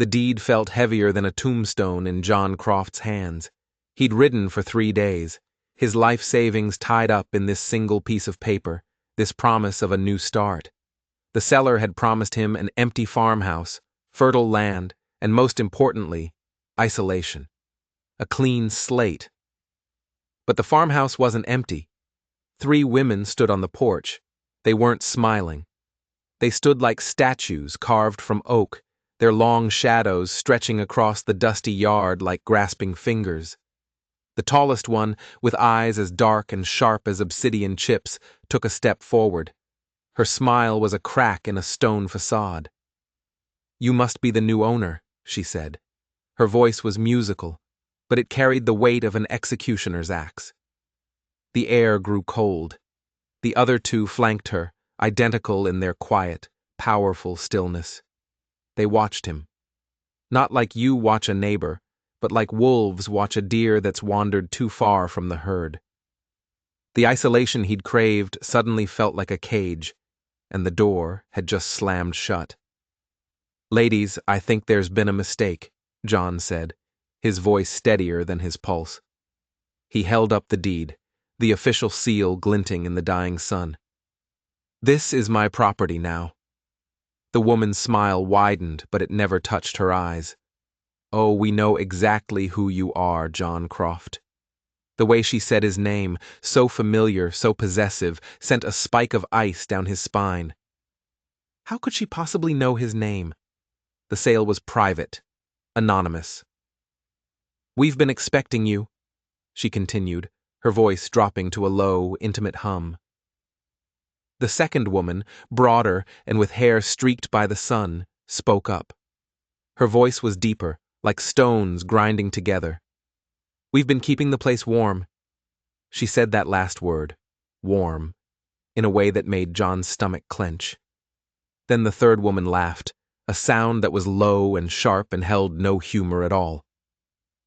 The deed felt heavier than a tombstone in John Croft's hands. He'd ridden for 3 days, his life savings tied up in this single piece of paper, this promise of a new start. The seller had promised him an empty farmhouse, fertile land, and most importantly, isolation. A clean slate. But the farmhouse wasn't empty. 3 women stood on the porch. They weren't smiling. They stood like statues carved from oak, their long shadows stretching across the dusty yard like grasping fingers. The tallest one, with eyes as dark and sharp as obsidian chips, took a step forward. Her smile was a crack in a stone facade. "You must be the new owner," she said. Her voice was musical, but it carried the weight of an executioner's axe. The air grew cold. The other 2 flanked her, identical in their quiet, powerful stillness. They watched him. Not like you watch a neighbor, but like wolves watch a deer that's wandered too far from the herd. The isolation he'd craved suddenly felt like a cage, and the door had just slammed shut. "Ladies, I think there's been a mistake," John said, his voice steadier than his pulse. He held up the deed, the official seal glinting in the dying sun. "This is my property now." The woman's smile widened, but it never touched her eyes. "Oh, we know exactly who you are, John Croft." The way she said his name, so familiar, so possessive, sent a spike of ice down his spine. How could she possibly know his name? The sale was private, anonymous. "We've been expecting you," she continued, her voice dropping to a low, intimate hum. The second woman, broader and with hair streaked by the sun, spoke up. Her voice was deeper, like stones grinding together. "We've been keeping the place warm." She said that last word, warm, in a way that made John's stomach clench. Then the third woman laughed, a sound that was low and sharp and held no humor at all.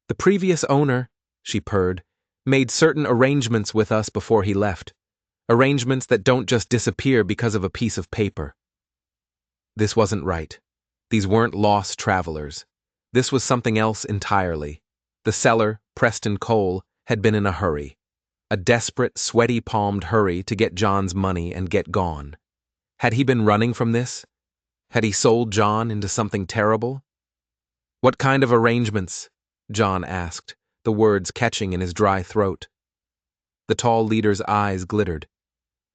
"The previous owner," she purred, "made certain arrangements with us before he left. Arrangements that don't just disappear because of a piece of paper." This wasn't right. These weren't lost travelers. This was something else entirely. The seller, Preston Cole, had been in a hurry. A desperate, sweaty-palmed hurry to get John's money and get gone. Had he been running from this? Had he sold John into something terrible? "What kind of arrangements?" John asked, the words catching in his dry throat. The tall leader's eyes glittered.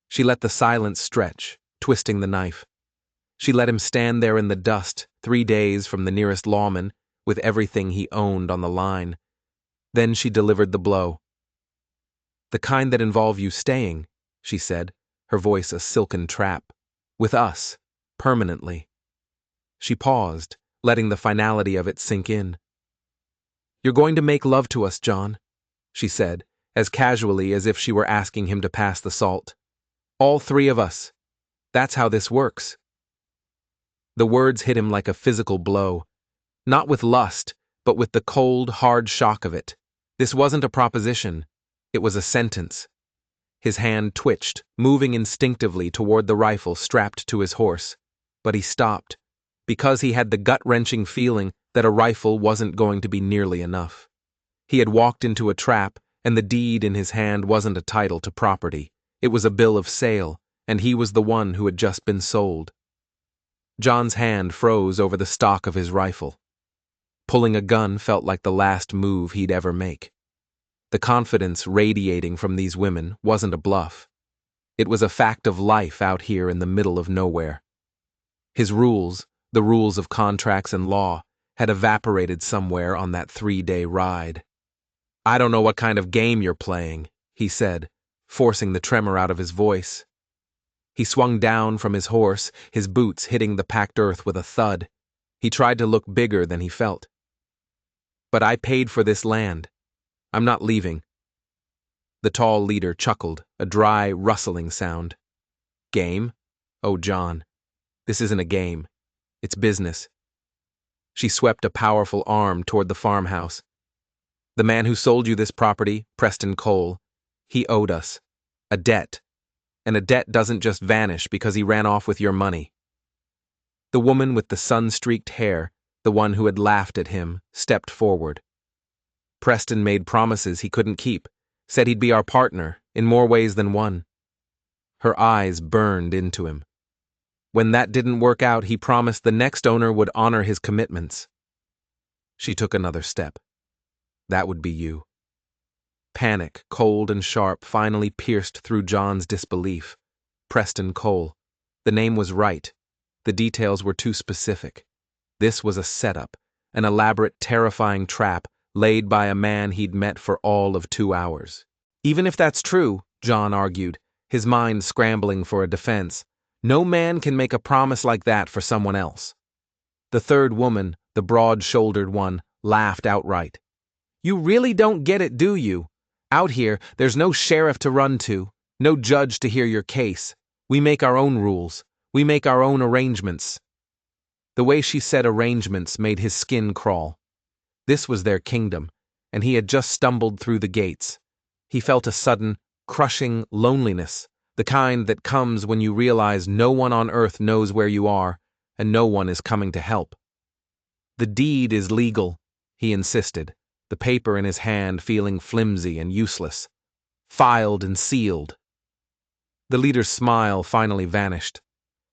She let the silence stretch, twisting the knife. She let him stand there in the dust, 3 days from the nearest lawman, with everything he owned on the line. Then she delivered the blow. "The kind that involve you staying," she said, her voice a silken trap. "With us, permanently." She paused, letting the finality of it sink in. "You're going to make love to us, John," she said, as casually as if she were asking him to pass the salt. "All 3 of us. That's how this works." The words hit him like a physical blow. Not with lust, but with the cold, hard shock of it. This wasn't a proposition. It was a sentence. His hand twitched, moving instinctively toward the rifle strapped to his horse. But he stopped, because he had the gut-wrenching feeling that a rifle wasn't going to be nearly enough. He had walked into a trap, and the deed in his hand wasn't a title to property. It was a bill of sale, and he was the one who had just been sold. John's hand froze over the stock of his rifle. Pulling a gun felt like the last move he'd ever make. The confidence radiating from these women wasn't a bluff. It was a fact of life out here in the middle of nowhere. His rules, the rules of contracts and law, had evaporated somewhere on that 3-day ride. "I don't know what kind of game you're playing," he said, forcing the tremor out of his voice. He swung down from his horse, his boots hitting the packed earth with a thud. He tried to look bigger than he felt. "But I paid for this land. I'm not leaving." The tall leader chuckled, a dry, rustling sound. "Game? Oh, John, this isn't a game. It's business." She swept a powerful arm toward the farmhouse. "The man who sold you this property, Preston Cole, he owed us. A debt. And a debt doesn't just vanish because he ran off with your money." The woman with the sun-streaked hair, The one who had laughed at him stepped forward. Preston made promises he couldn't keep, said he'd be our partner in more ways than one. Her eyes burned into him. When that didn't work out, he promised the next owner would honor his commitments. She took another step. That would be you. Panic, cold and sharp, finally pierced through John's disbelief. Preston Cole. The name was right. The details were too specific. This was a setup, an elaborate, terrifying trap laid by a man he'd met for all of 2 hours. Even if that's true, John argued, his mind scrambling for a defense, no man can make a promise like that for someone else. The third woman, the broad-shouldered one, laughed outright. You really don't get it, do you? Out here, there's no sheriff to run to, no judge to hear your case. We make our own rules. We make our own arrangements. The way she said arrangements made his skin crawl. This was their kingdom, and he had just stumbled through the gates. He felt a sudden, crushing loneliness, the kind that comes when you realize no one on earth knows where you are, and no one is coming to help. The deed is legal, he insisted, the paper in his hand feeling flimsy and useless. Filed and sealed. The leader's smile finally vanished.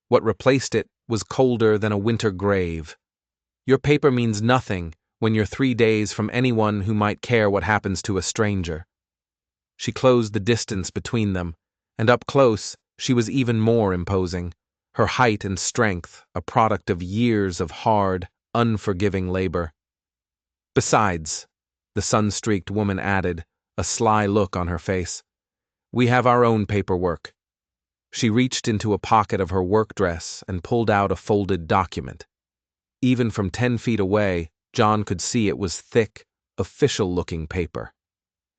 What replaced it was colder than a winter grave. Your paper means nothing when you're 3 days from anyone who might care what happens to a stranger. She closed the distance between them, and up close she was even more imposing, her height and strength a product of years of hard, unforgiving labor. Besides, the sun-streaked woman added, a sly look on her face, we have our own paperwork. She reached into a pocket of her work dress and pulled out a folded document. Even from 10 feet away, John could see it was thick, official-looking paper.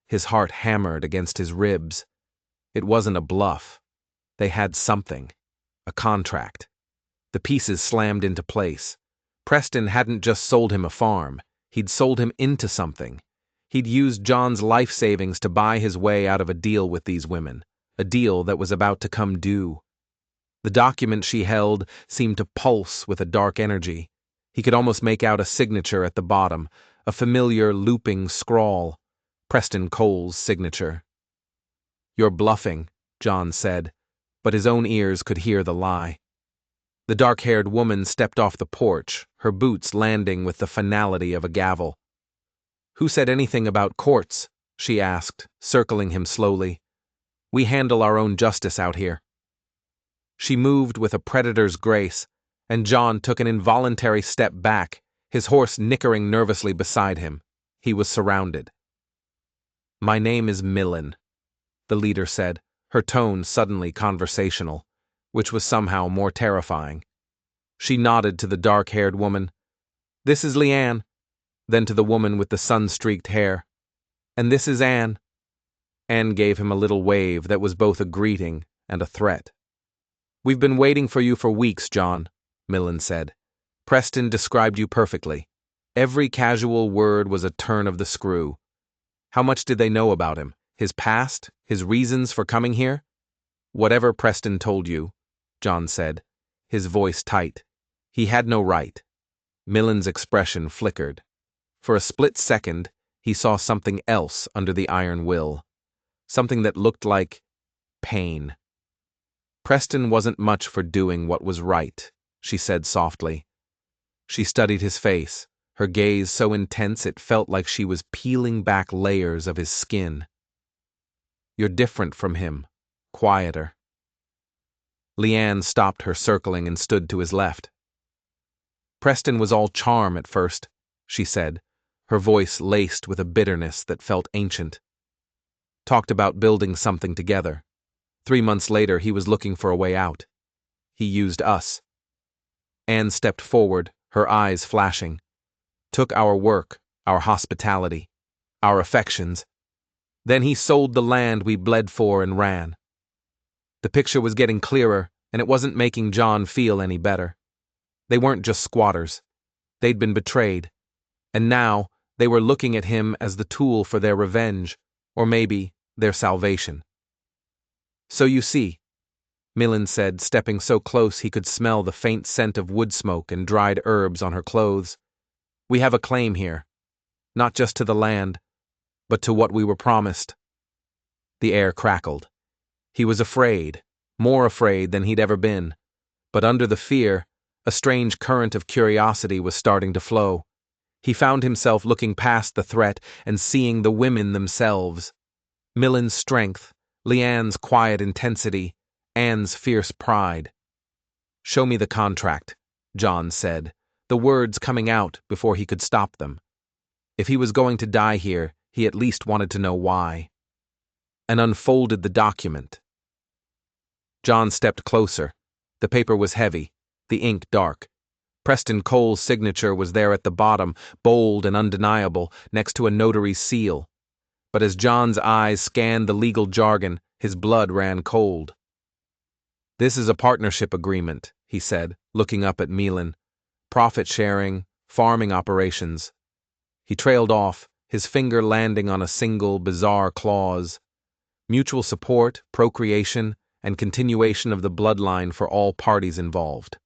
His heart hammered against his ribs. It wasn't a bluff. They had something. A contract. The pieces slammed into place. Preston hadn't just sold him a farm. He'd sold him into something. He'd used John's life savings to buy his way out of a deal with these women. A deal that was about to come due. The document she held seemed to pulse with a dark energy. He could almost make out a signature at the bottom, a familiar looping scrawl. Preston Cole's signature. You're bluffing, John said, but his own ears could hear the lie. The dark-haired woman stepped off the porch, her boots landing with the finality of a gavel. Who said anything about courts? She asked, circling him slowly. We handle our own justice out here. She moved with a predator's grace, and John took an involuntary step back, his horse nickering nervously beside him. He was surrounded. My name is Millen, the leader said, her tone suddenly conversational, which was somehow more terrifying. She nodded to the dark-haired woman. This is Leanne, then to the woman with the sun-streaked hair. And this is Anne. Anne gave him a little wave that was both a greeting and a threat. We've been waiting for you for weeks, John, Millen said. Preston described you perfectly. Every casual word was a turn of the screw. How much did they know about him? His past? His reasons for coming here? Whatever Preston told you, John said, his voice tight. He had no right. Millen's expression flickered. For a split second, he saw something else under the iron will. Something that looked like pain. Preston wasn't much for doing what was right, she said softly. She studied his face, her gaze so intense it felt like she was peeling back layers of his skin. You're different from him, quieter. Leanne stopped her circling and stood to his left. Preston was all charm at first, she said, her voice laced with a bitterness that felt ancient. Talked about building something together. 3 months later, he was looking for a way out. He used us. Anne stepped forward, her eyes flashing. Took our work, our hospitality, our affections. Then he sold the land we bled for and ran. The picture was getting clearer, and it wasn't making John feel any better. They weren't just squatters. They'd been betrayed. And now, they were looking at him as the tool for their revenge, or maybe their salvation. So you see, Millen said, stepping so close he could smell the faint scent of wood smoke and dried herbs on her clothes. We have a claim here, not just to the land, but to what we were promised. The air crackled. He was afraid, more afraid than he'd ever been, but under the fear, a strange current of curiosity was starting to flow. He found himself looking past the threat and seeing the women themselves. Millen's strength, Leanne's quiet intensity, Anne's fierce pride. "Show me the contract," John said, the words coming out before he could stop them. If he was going to die here, he at least wanted to know why. And unfolded the document. John stepped closer. The paper was heavy, the ink dark. Preston Cole's signature was there at the bottom, bold and undeniable, next to a notary's seal. But as John's eyes scanned the legal jargon, his blood ran cold. "This is a partnership agreement," he said, looking up at Millen. "Profit sharing, farming operations." He trailed off, his finger landing on a single, bizarre clause. Mutual support, procreation, and continuation of the bloodline for all parties involved.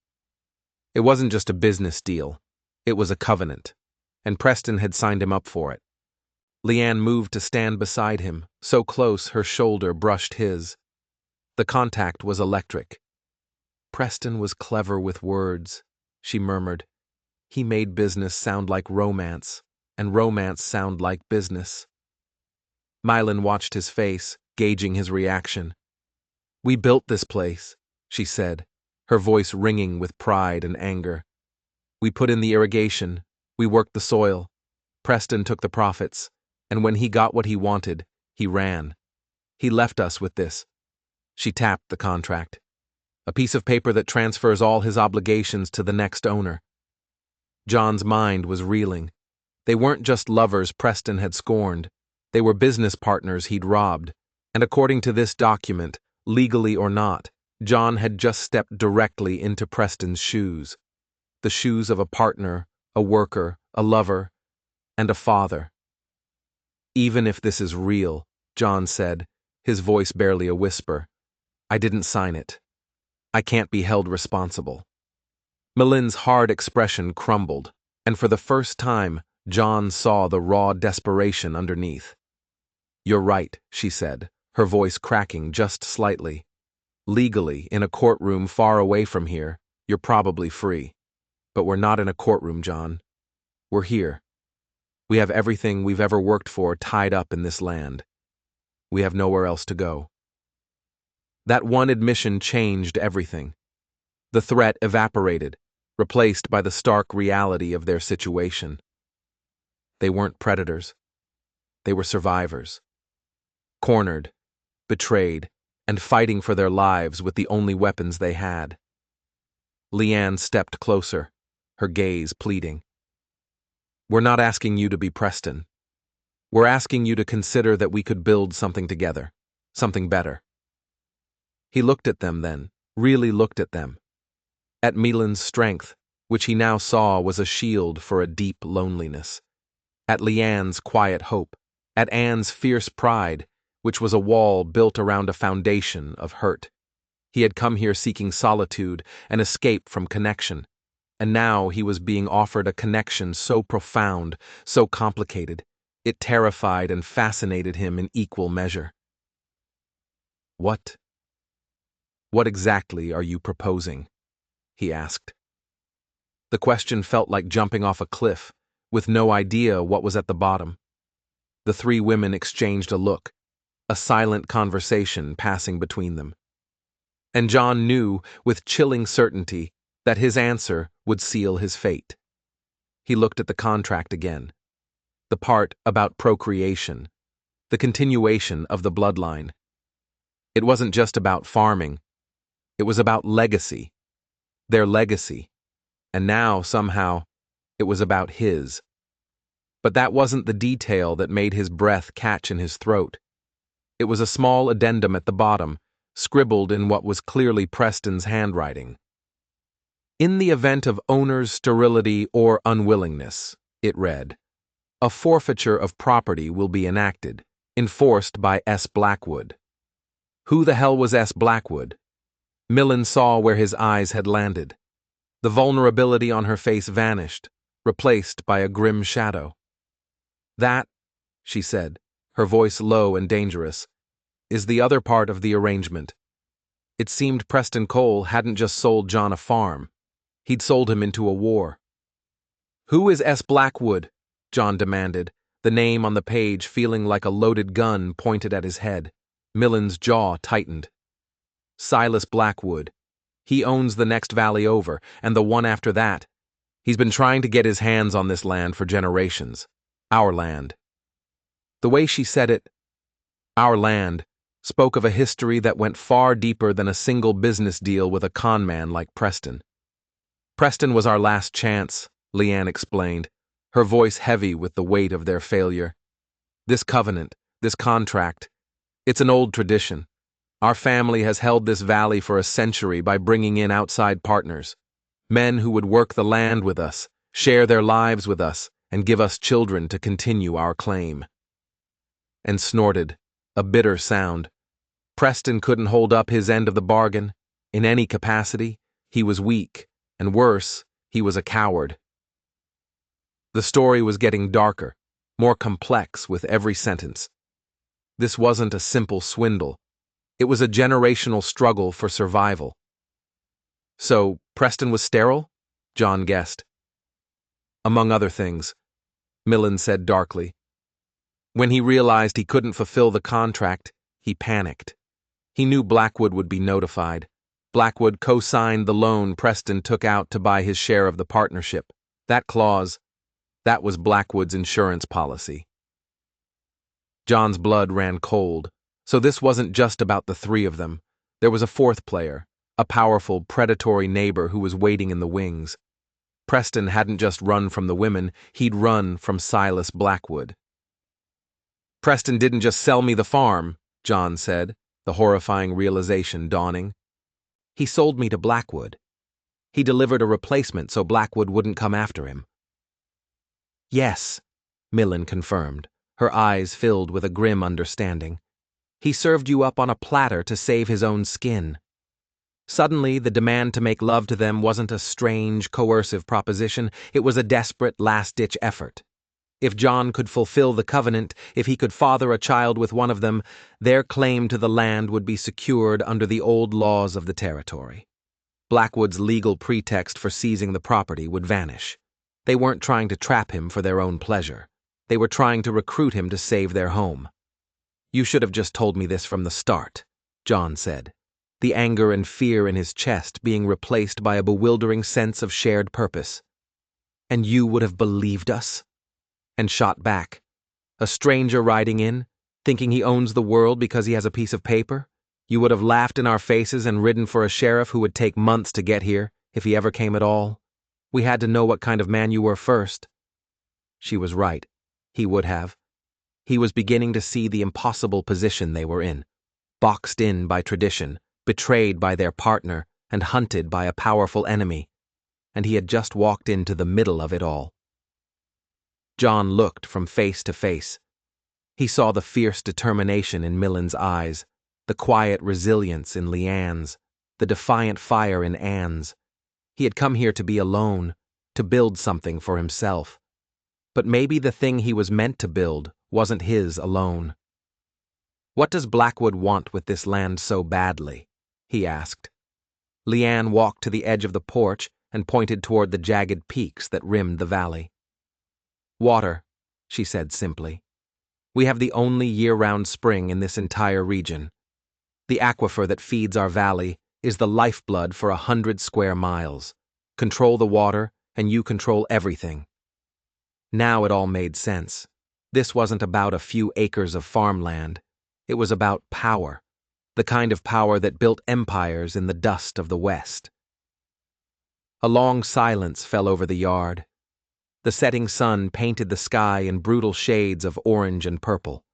It wasn't just a business deal. It was a covenant, and Preston had signed him up for it. Leanne moved to stand beside him, so close her shoulder brushed his. The contact was electric. "Preston was clever with words," she murmured. "He made business sound like romance, and romance sound like business." Millen watched his face, gauging his reaction. "We built this place," she said, her voice ringing with pride and anger. "We put in the irrigation, we worked the soil. Preston took the profits, and when he got what he wanted, he ran. He left us with this." She tapped the contract. "A piece of paper that transfers all his obligations to the next owner." John's mind was reeling. They weren't just lovers Preston had scorned. They were business partners he'd robbed. And according to this document, legally or not, John had just stepped directly into Preston's shoes. The shoes of a partner, a worker, a lover, and a father. "Even if this is real," John said, his voice barely a whisper, "I didn't sign it. I can't be held responsible." Millen's hard expression crumbled, and for the first time, John saw the raw desperation underneath. "You're right," she said, her voice cracking just slightly. "Legally, in a courtroom far away from here, you're probably free. But we're not in a courtroom, John. We're here. We have everything we've ever worked for tied up in this land. We have nowhere else to go." That one admission changed everything. The threat evaporated, replaced by the stark reality of their situation. They weren't predators. They were survivors. Cornered, betrayed, and fighting for their lives with the only weapons they had. Leanne stepped closer, her gaze pleading. "We're not asking you to be Preston. We're asking you to consider that we could build something together, something better." He looked at them then, really looked at them. At Millen's strength, which he now saw was a shield for a deep loneliness. At Leanne's quiet hope. At Anne's fierce pride, which was a wall built around a foundation of hurt. He had come here seeking solitude, an escape from connection. And now he was being offered a connection so profound, so complicated, it terrified and fascinated him in equal measure. What exactly are you proposing?" he asked. The question felt like jumping off a cliff, with no idea what was at the bottom. The three women exchanged a look, a silent conversation passing between them. And John knew, with chilling certainty, that his answer would seal his fate. He looked at the contract again. The part about procreation, the continuation of the bloodline. It wasn't just about farming. It was about legacy. Their legacy. And now, somehow, it was about his. But that wasn't the detail that made his breath catch in his throat. It was a small addendum at the bottom, scribbled in what was clearly Preston's handwriting. "In the event of owner's sterility or unwillingness," it read, "a forfeiture of property will be enacted, enforced by S. Blackwood." Who the hell was S. Blackwood? Millen saw where his eyes had landed. The vulnerability on her face vanished. replaced by a grim shadow. "That," she said, her voice low and dangerous, "is the other part of the arrangement." It seemed Preston Cole hadn't just sold John a farm. He'd sold him into a war. "Who is S. Blackwood?" John demanded, the name on the page feeling like a loaded gun pointed at his head. Millen's jaw tightened. "Silas Blackwood. He owns the next valley over, and the one after that. He's been trying to get his hands on this land for generations. Our land." The way she said it, "our land," spoke of a history that went far deeper than a single business deal with a con man like Preston. "Preston was our last chance," Leanne explained, her voice heavy with the weight of their failure. "This covenant, this contract, it's an old tradition. Our family has held this valley for a century by bringing in outside partners, men who would work the land with us, share their lives with us, and give us children to continue our claim." And snorted, a bitter sound. Preston couldn't hold up his end of the bargain. In any capacity, he was weak, and worse, he was a coward. The story was getting darker, more complex with every sentence. This wasn't a simple swindle. It was a generational struggle for survival. "So, Preston was sterile?" John guessed. "Among other things," Millen said darkly. When he realized he couldn't fulfill the contract, he panicked. He knew Blackwood would be notified. Blackwood co-signed the loan Preston took out to buy his share of the partnership. That clause, that was Blackwood's insurance policy. John's blood ran cold. So this wasn't just about the three of them. There was a fourth player, a powerful, predatory neighbor who was waiting in the wings. Preston hadn't just run from the women, he'd run from Silas Blackwood. "Preston didn't just sell me the farm," John said, the horrifying realization dawning. "He sold me to Blackwood. He delivered a replacement so Blackwood wouldn't come after him." "Yes," Millen confirmed, her eyes filled with a grim understanding. "He served you up on a platter to save his own skin." Suddenly, the demand to make love to them wasn't a strange, coercive proposition, it was a desperate, last-ditch effort. If John could fulfill the covenant, if he could father a child with one of them, their claim to the land would be secured under the old laws of the territory. Blackwood's legal pretext for seizing the property would vanish. They weren't trying to trap him for their own pleasure. They were trying to recruit him to save their home. "You should have just told me this from the start," John said, the anger and fear in his chest being replaced by a bewildering sense of shared purpose. "And you would have believed us?" And shot back. "A stranger riding in, thinking he owns the world because he has a piece of paper? You would have laughed in our faces and ridden for a sheriff who would take months to get here, if he ever came at all? We had to know what kind of man you were first." She was right. He would have. He was beginning to see the impossible position they were in. Boxed in by tradition, betrayed by their partner, and hunted by a powerful enemy. And he had just walked into the middle of it all. John looked from face to face. He saw the fierce determination in Millen's eyes, the quiet resilience in Leanne's, the defiant fire in Anne's. He had come here to be alone, to build something for himself. But maybe the thing he was meant to build wasn't his alone. "What does Blackwood want with this land so badly?" he asked. Leanne walked to the edge of the porch and pointed toward the jagged peaks that rimmed the valley. "Water," she said simply. "We have the only year-round spring in this entire region. The aquifer that feeds our valley is the lifeblood for 100 square miles. Control the water, and you control everything." Now it all made sense. This wasn't about a few acres of farmland. It was about power, the kind of power that built empires in the dust of the West. A long silence fell over the yard. The setting sun painted the sky in brutal shades of orange and purple.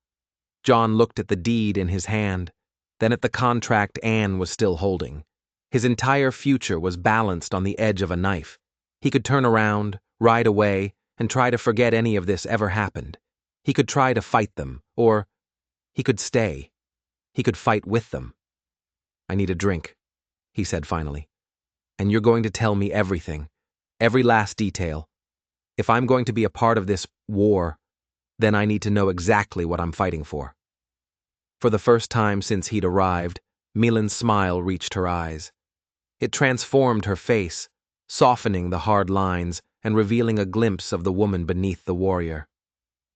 John looked at the deed in his hand, then at the contract Anne was still holding. His entire future was balanced on the edge of a knife. He could turn around, ride away, and try to forget any of this ever happened. He could try to fight them, or he could stay. He could fight with them. "I need a drink," he said finally. "And you're going to tell me everything, every last detail. If I'm going to be a part of this war, then I need to know exactly what I'm fighting for. For the first time since he'd arrived, Milan's smile reached her eyes. It transformed her face, softening the hard lines and revealing a glimpse of the woman beneath the warrior.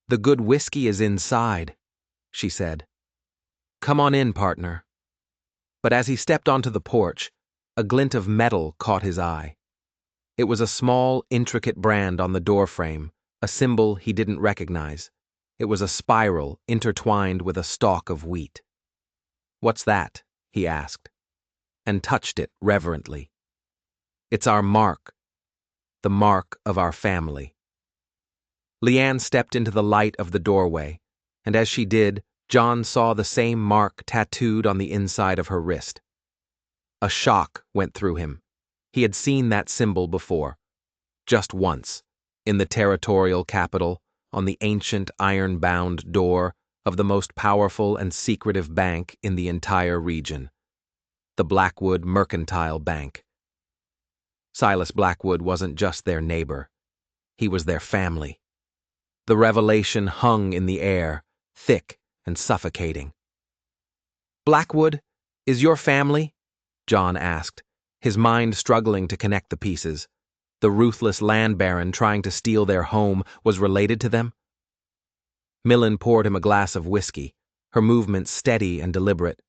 "The good whiskey is inside," she said. "Come on in, partner." But as he stepped onto the porch, a glint of metal caught his eye. It was a small, intricate brand on the doorframe, a symbol he didn't recognize. It was a spiral intertwined with a stalk of wheat. "What's that?" he asked, and touched it reverently. "It's our mark, the mark of our family." Leanne stepped into the light of the doorway, and as she did, John saw the same mark tattooed on the inside of her wrist. A shock went through him. He had seen that symbol before, just once, in the territorial capital, on the ancient iron-bound door of the most powerful and secretive bank in the entire region, the Blackwood Mercantile Bank. Silas Blackwood wasn't just their neighbor. He was their family. The revelation hung in the air, thick and suffocating. "Blackwood, is your family?" John asked, his mind struggling to connect the pieces. The ruthless land baron trying to steal their home was related to them? Millen poured him a glass of whiskey, her movements steady and deliberate.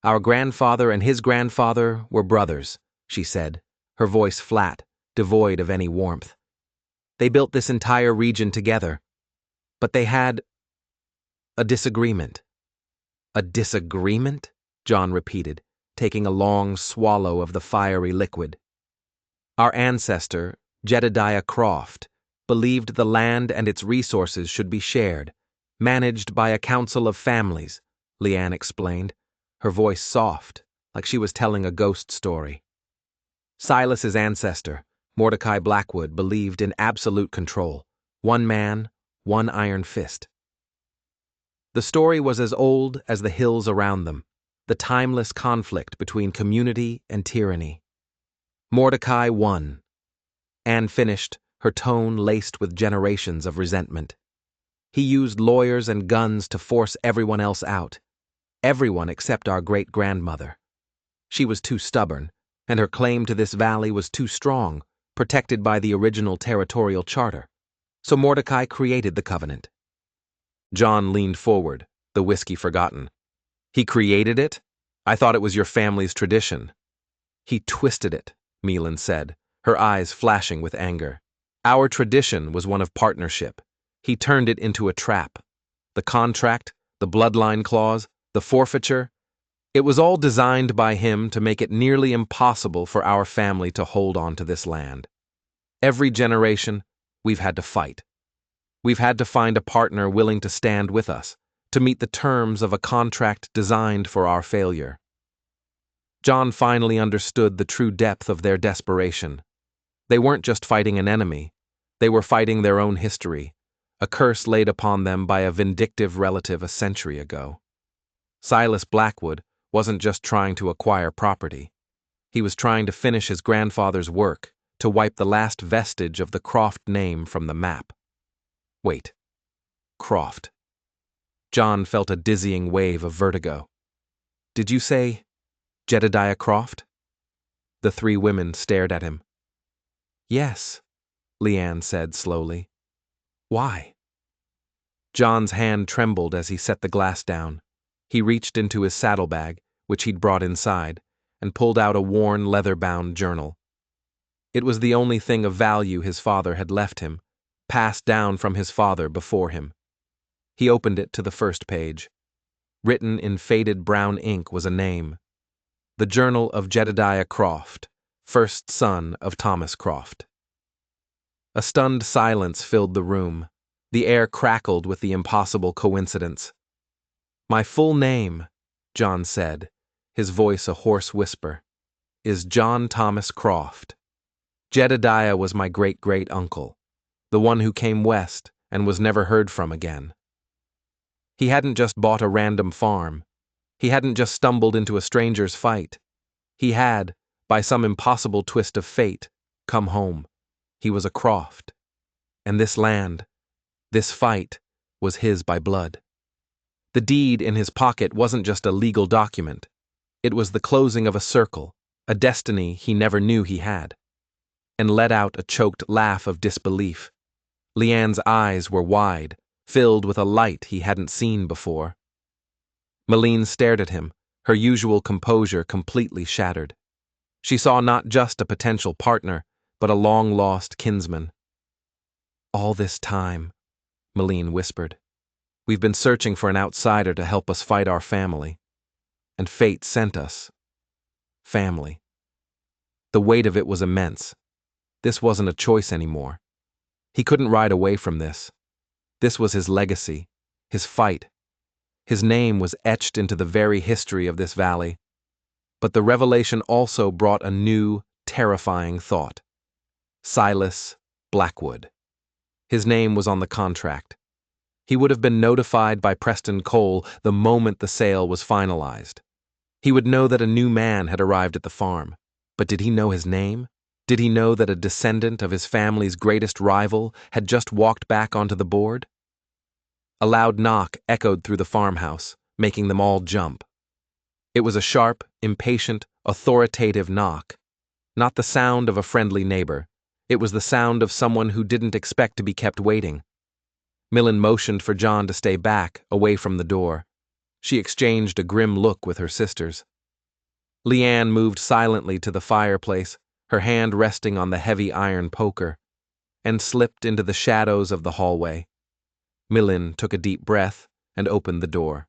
"Our grandfather and his grandfather were brothers," she said, her voice flat, devoid of any warmth. "They built this entire region together, but they had a disagreement." "A disagreement?" John repeated, taking a long swallow of the fiery liquid. "Our ancestor, Jedediah Croft, believed the land and its resources should be shared, managed by a council of families," Leanne explained, her voice soft, like she was telling a ghost story. Silas's ancestor, Mordecai Blackwood, believed in absolute control. One man, one iron fist. The story was as old as the hills around them, the timeless conflict between community and tyranny. Mordecai won. Anne finished, her tone laced with generations of resentment. He used lawyers and guns to force everyone else out. Everyone except our great-grandmother. She was too stubborn, and her claim to this valley was too strong, protected by the original territorial charter. So Mordecai created the covenant. John leaned forward, the whiskey forgotten. "He created it? I thought it was your family's tradition." "He twisted it," Milan said, her eyes flashing with anger. "Our tradition was one of partnership. He turned it into a trap. The contract, the bloodline clause, the forfeiture, it was all designed by him to make it nearly impossible for our family to hold on to this land. Every generation, we've had to fight. We've had to find a partner willing to stand with us, to meet the terms of a contract designed for our failure." John finally understood the true depth of their desperation. They weren't just fighting an enemy. They were fighting their own history, a curse laid upon them by a vindictive relative a century ago. Silas Blackwood wasn't just trying to acquire property. He was trying to finish his grandfather's work, to wipe the last vestige of the Croft name from the map. Wait. Croft. John felt a dizzying wave of vertigo. "Did you say Jedediah Croft?" The three women stared at him. "Yes," Leanne said slowly. "Why?" John's hand trembled as he set the glass down. He reached into his saddlebag, which he'd brought inside, and pulled out a worn leather-bound journal. It was the only thing of value his father had left him, passed down from his father before him. He opened it to the first page. Written in faded brown ink was a name. The Journal of Jedediah Croft, first son of Thomas Croft. A stunned silence filled the room. The air crackled with the impossible coincidence. "My full name," John said, his voice a hoarse whisper, "is John Thomas Croft. Jedediah was my great-great-uncle, the one who came west and was never heard from again. He hadn't just bought a random farm. He hadn't just stumbled into a stranger's fight. He had, by some impossible twist of fate, come home. He was a Croft. and this land, this fight, was his by blood. The deed in his pocket wasn't just a legal document. It was the closing of a circle, a destiny he never knew he had. And let out a choked laugh of disbelief. Leanne's eyes were wide, filled with a light he hadn't seen before. Meline stared at him, her usual composure completely shattered. She saw not just a potential partner, but a long-lost kinsman. "All this time," Meline whispered, "we've been searching for an outsider to help us fight our family. And fate sent us. Family." The weight of it was immense. This wasn't a choice anymore. He couldn't ride away from this. This was his legacy, his fight. His name was etched into the very history of this valley. But the revelation also brought a new, terrifying thought. Silas Blackwood. His name was on the contract. He would have been notified by Preston Cole the moment the sale was finalized. He would know that a new man had arrived at the farm. But did he know his name? Did he know that a descendant of his family's greatest rival had just walked back onto the board? A loud knock echoed through the farmhouse, making them all jump. It was a sharp, impatient, authoritative knock. Not the sound of a friendly neighbor. It was the sound of someone who didn't expect to be kept waiting. Millen motioned for John to stay back, away from the door. She exchanged a grim look with her sisters. Leanne moved silently to the fireplace, her hand resting on the heavy iron poker, and slipped into the shadows of the hallway. Millen took a deep breath and opened the door.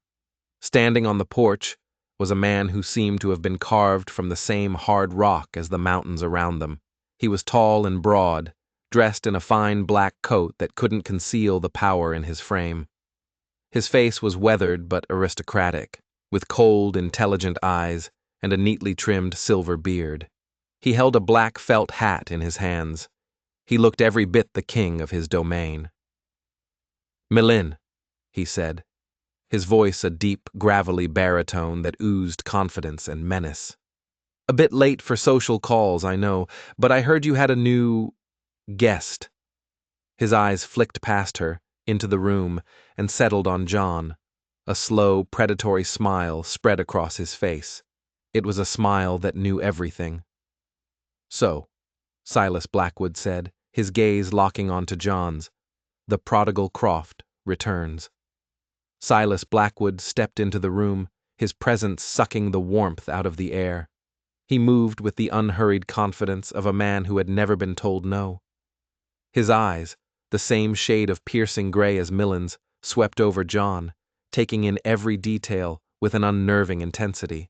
Standing on the porch was a man who seemed to have been carved from the same hard rock as the mountains around them. He was tall and broad, dressed in a fine black coat that couldn't conceal the power in his frame. His face was weathered but aristocratic, with cold, intelligent eyes and a neatly trimmed silver beard. He held a black felt hat in his hands. He looked every bit the king of his domain. "Millen," he said, his voice a deep, gravelly baritone that oozed confidence and menace. "A bit late for social calls, I know, but I heard you had a new guest." His eyes flicked past her, into the room, and settled on John. A slow, predatory smile spread across his face. It was a smile that knew everything. "So," Silas Blackwood said, his gaze locking onto John's, "the prodigal Croft returns." Silas Blackwood stepped into the room, his presence sucking the warmth out of the air. He moved with the unhurried confidence of a man who had never been told no. His eyes, the same shade of piercing gray as Millen's, swept over John, taking in every detail with an unnerving intensity.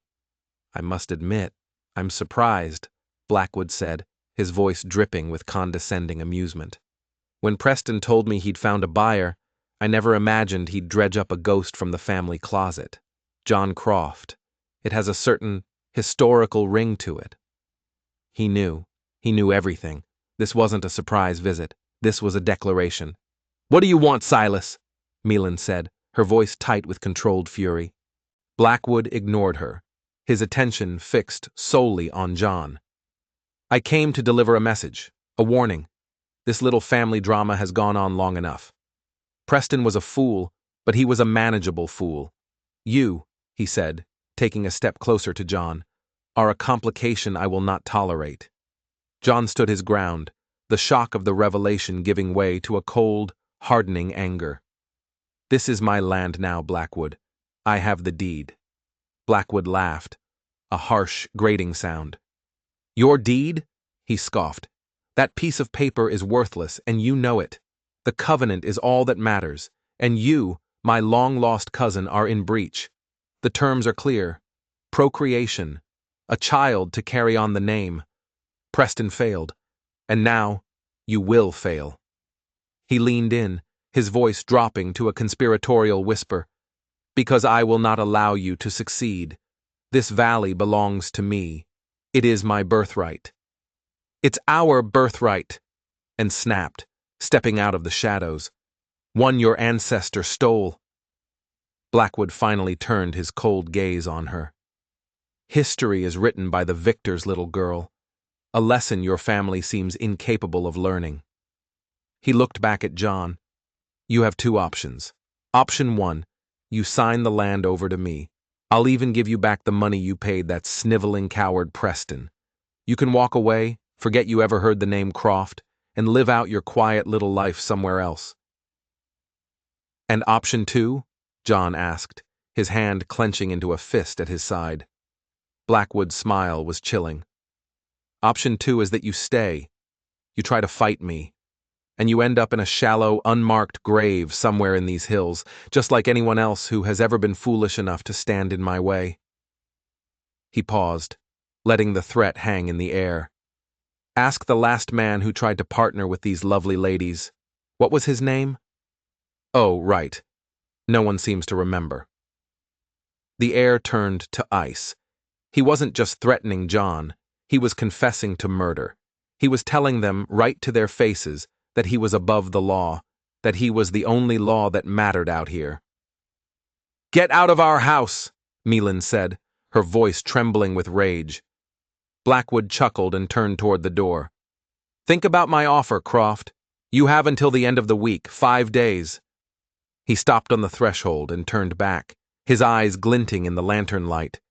"I must admit, I'm surprised," Blackwood said, his voice dripping with condescending amusement. "When Preston told me he'd found a buyer, I never imagined he'd dredge up a ghost from the family closet. John Croft. It has a certain historical ring to it." He knew everything. This wasn't a surprise visit. This was a declaration. "What do you want, Silas?" Millen said, her voice tight with controlled fury. Blackwood ignored her, his attention fixed solely on John. "I came to deliver a message, a warning. This little family drama has gone on long enough. Preston was a fool, but he was a manageable fool. You," he said, taking a step closer to John, "are a complication I will not tolerate." John stood his ground, the shock of the revelation giving way to a cold, hardening anger. "This is my land now, Blackwood. I have the deed." Blackwood laughed, a harsh, grating sound. "Your deed?" he scoffed. "That piece of paper is worthless, and you know it. The covenant is all that matters, and you, my long-lost cousin, are in breach. The terms are clear. Procreation. A child to carry on the name. Preston failed, and now you will fail." He leaned in, his voice dropping to a conspiratorial whisper. "Because I will not allow you to succeed. This valley belongs to me. It is my birthright." "It's our birthright," and snapped, stepping out of the shadows. "One your ancestor stole." Blackwood finally turned his cold gaze on her. "History is written by the victors, little girl. A lesson your family seems incapable of learning." He looked back at John. You have two options. Option one, you sign the land over to me. I'll even give you back the money you paid that sniveling coward Preston. You can walk away, forget you ever heard the name Croft, and live out your quiet little life somewhere else. And option two? John asked, his hand clenching into a fist at his side. Blackwood's smile was chilling. Option two is that you stay. You try to fight me. And you end up in a shallow, unmarked grave somewhere in these hills, just like anyone else who has ever been foolish enough to stand in my way. He paused, letting the threat hang in the air. Ask the last man who tried to partner with these lovely ladies. What was his name? Oh, right. No one seems to remember. The air turned to ice. He wasn't just threatening John. He was confessing to murder. He was telling them right to their faces that he was above the law, that he was the only law that mattered out here. Get out of our house, Melan said, her voice trembling with rage. Blackwood chuckled and turned toward the door. Think about my offer, Croft. You have until the end of the week, 5 days. He stopped on the threshold and turned back, his eyes glinting in the lantern light.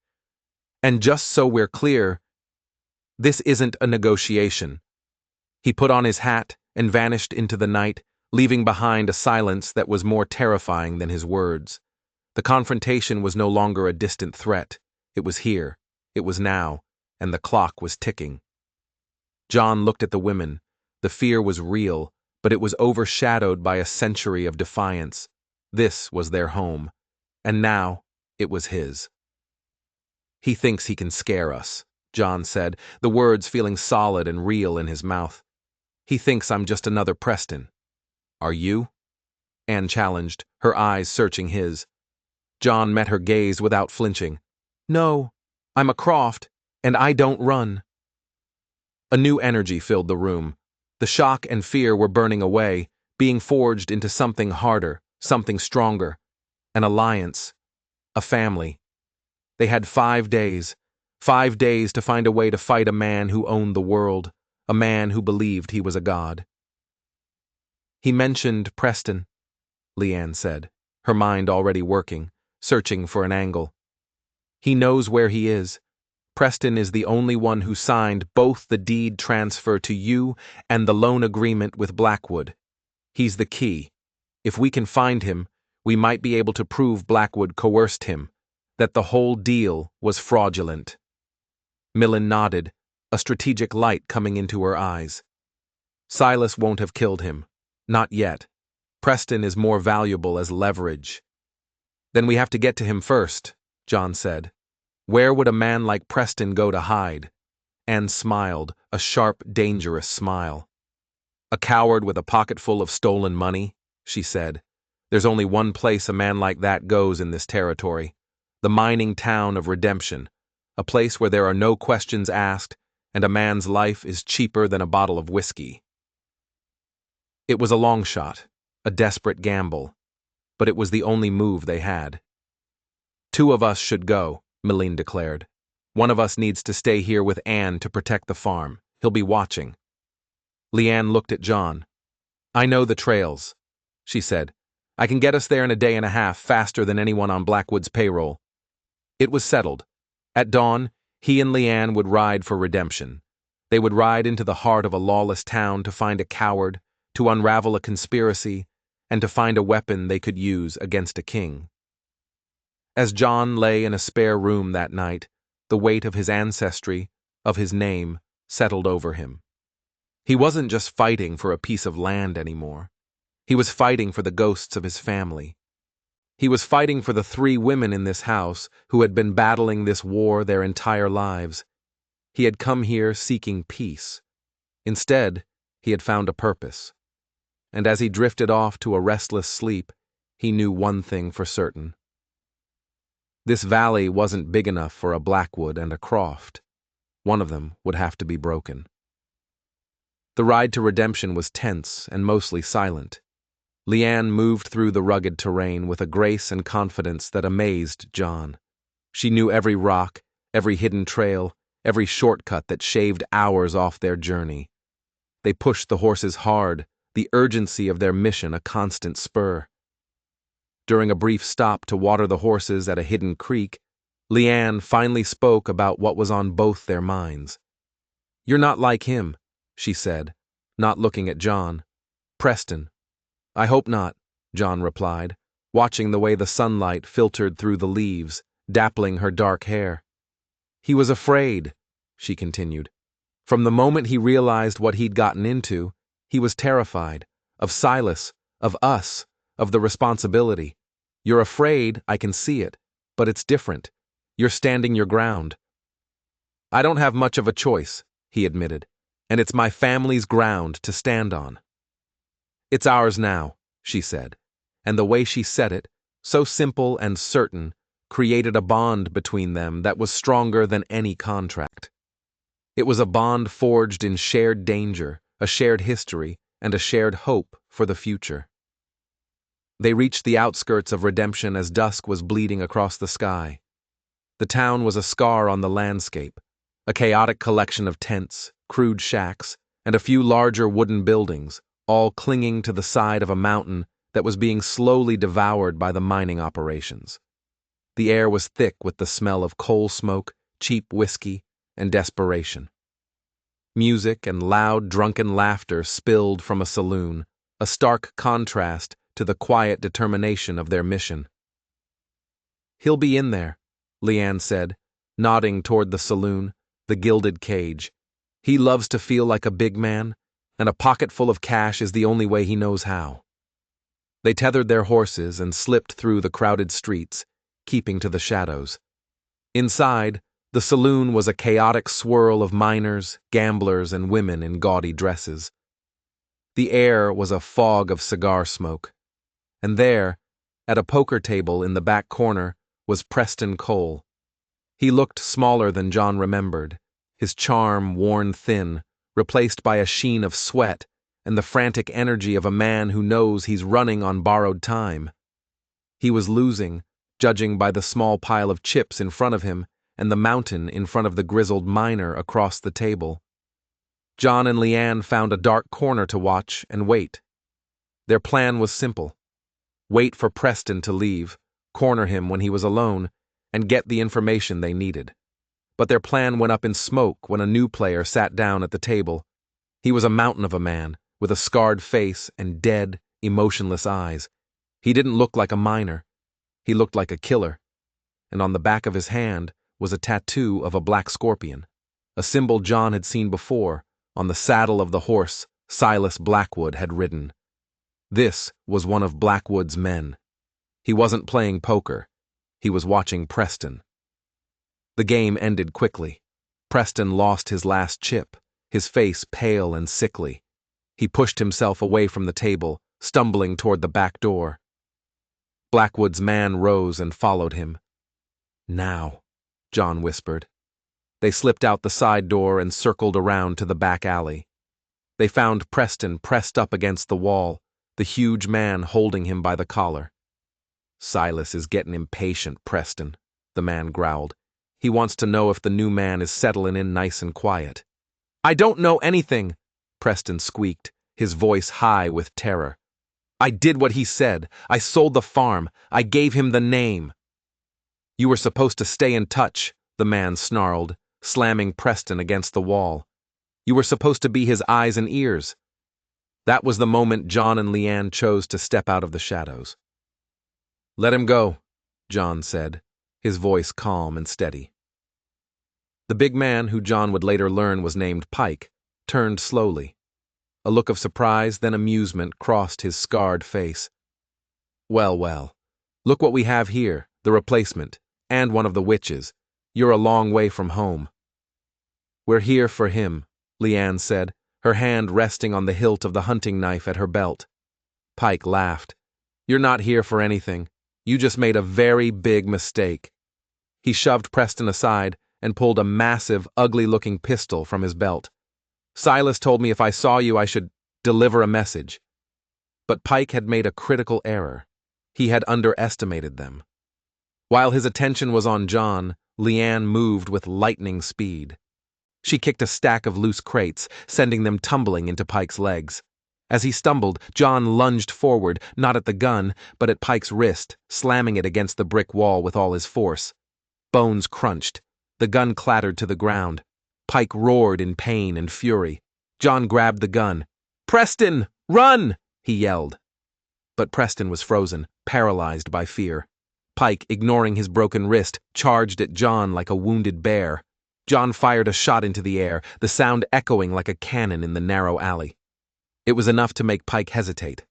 And just so we're clear, this isn't a negotiation. He put on his hat and vanished into the night, leaving behind a silence that was more terrifying than his words. The confrontation was no longer a distant threat. It was here. It was now. And the clock was ticking. John looked at the women. The fear was real, but it was overshadowed by a century of defiance. This was their home. And now, it was his. He thinks he can scare us, John said, the words feeling solid and real in his mouth. He thinks I'm just another Preston. Are you? Anne challenged, her eyes searching his. John met her gaze without flinching. No, I'm a Croft, and I don't run. A new energy filled the room. The shock and fear were burning away, being forged into something harder, something stronger. An alliance. A family. They had 5 days. 5 days to find a way to fight a man who owned the world, a man who believed he was a god. He mentioned Preston, Leanne said, her mind already working, searching for an angle. He knows where he is. Preston is the only one who signed both the deed transfer to you and the loan agreement with Blackwood. He's the key. If we can find him, we might be able to prove Blackwood coerced him, that the whole deal was fraudulent. Millen nodded, a strategic light coming into her eyes. Silas won't have killed him. Not yet. Preston is more valuable as leverage. Then we have to get to him first, John said. Where would a man like Preston go to hide? Anne smiled, a sharp, dangerous smile. A coward with a pocket full of stolen money, she said. There's only one place a man like that goes in this territory. The mining town of Redemption. A place where there are no questions asked, and a man's life is cheaper than a bottle of whiskey. It was a long shot, a desperate gamble, but it was the only move they had. 2 of us should go, Meline declared. One of us needs to stay here with Anne to protect the farm. He'll be watching. Leanne looked at John. I know the trails, she said. I can get us there in a day and a half faster than anyone on Blackwood's payroll. It was settled. At dawn, he and Leanne would ride for Redemption. They would ride into the heart of a lawless town to find a coward, to unravel a conspiracy, and to find a weapon they could use against a king. As John lay in a spare room that night, the weight of his ancestry, of his name, settled over him. He wasn't just fighting for a piece of land anymore. He was fighting for the ghosts of his family. He was fighting for the 3 women in this house who had been battling this war their entire lives. He had come here seeking peace. Instead, he had found a purpose. And as he drifted off to a restless sleep, he knew one thing for certain. This valley wasn't big enough for a Blackwood and a Croft. One of them would have to be broken. The ride to Redemption was tense and mostly silent. Leanne moved through the rugged terrain with a grace and confidence that amazed John. She knew every rock, every hidden trail, every shortcut that shaved hours off their journey. They pushed the horses hard, the urgency of their mission a constant spur. During a brief stop to water the horses at a hidden creek, Leanne finally spoke about what was on both their minds. "You're not like him," she said, not looking at John. "Preston." "I hope not," John replied, watching the way the sunlight filtered through the leaves, dappling her dark hair. "He was afraid," she continued. "From the moment he realized what he'd gotten into, he was terrified. Of Silas, of us, of the responsibility. You're afraid, I can see it, but it's different. You're standing your ground." "I don't have much of a choice," he admitted, "and it's my family's ground to stand on." "It's ours now," she said, and the way she said it, so simple and certain, created a bond between them that was stronger than any contract. It was a bond forged in shared danger, a shared history, and a shared hope for the future. They reached the outskirts of Redemption as dusk was bleeding across the sky. The town was a scar on the landscape, a chaotic collection of tents, crude shacks, and a few larger wooden buildings, all clinging to the side of a mountain that was being slowly devoured by the mining operations. The air was thick with the smell of coal smoke, cheap whiskey, and desperation. Music and loud, drunken laughter spilled from a saloon, a stark contrast to the quiet determination of their mission. "He'll be in there," Leanne said, nodding toward the saloon, the gilded cage. "He loves to feel like a big man, and a pocket full of cash is the only way he knows how." They tethered their horses and slipped through the crowded streets, keeping to the shadows. Inside, the saloon was a chaotic swirl of miners, gamblers, and women in gaudy dresses. The air was a fog of cigar smoke. And there, at a poker table in the back corner, was Preston Cole. He looked smaller than John remembered, his charm worn thin, replaced by a sheen of sweat and the frantic energy of a man who knows he's running on borrowed time. He was losing, judging by the small pile of chips in front of him and the mountain in front of the grizzled miner across the table. John and Leanne found a dark corner to watch and wait. Their plan was simple: wait for Preston to leave, corner him when he was alone, and get the information they needed. But their plan went up in smoke when a new player sat down at the table. He was a mountain of a man, with a scarred face and dead, emotionless eyes. He didn't look like a miner. He looked like a killer. And on the back of his hand was a tattoo of a black scorpion, a symbol John had seen before, on the saddle of the horse Silas Blackwood had ridden. This was one of Blackwood's men. He wasn't playing poker. He was watching Preston. The game ended quickly. Preston lost his last chip, his face pale and sickly. He pushed himself away from the table, stumbling toward the back door. Blackwood's man rose and followed him. "Now," John whispered. They slipped out the side door and circled around to the back alley. They found Preston pressed up against the wall, the huge man holding him by the collar. "Silas is getting impatient, Preston," the man growled. "He wants to know if the new man is settling in nice and quiet." "I don't know anything," Preston squeaked, his voice high with terror. "I did what he said. I sold the farm. I gave him the name." "You were supposed to stay in touch," the man snarled, slamming Preston against the wall. "You were supposed to be his eyes and ears." That was the moment John and Leanne chose to step out of the shadows. "Let him go," John said, his voice calm and steady. The big man, who John would later learn was named Pike, turned slowly. A look of surprise, then amusement, crossed his scarred face. "Well, well. Look what we have here, the replacement, and one of the witches. You're a long way from home." "We're here for him," Leanne said, her hand resting on the hilt of the hunting knife at her belt. Pike laughed. "You're not here for anything. You just made a very big mistake." He shoved Preston aside and pulled a massive, ugly-looking pistol from his belt. "Silas told me if I saw you I should deliver a message." But Pike had made a critical error. He had underestimated them. While his attention was on John, Leanne moved with lightning speed. She kicked a stack of loose crates, sending them tumbling into Pike's legs. As he stumbled, John lunged forward, not at the gun, but at Pike's wrist, slamming it against the brick wall with all his force. Bones crunched. The gun clattered to the ground. Pike roared in pain and fury. John grabbed the gun. "Preston, run!" he yelled. But Preston was frozen, paralyzed by fear. Pike, ignoring his broken wrist, charged at John like a wounded bear. John fired a shot into the air, the sound echoing like a cannon in the narrow alley. It was enough to make Pike hesitate.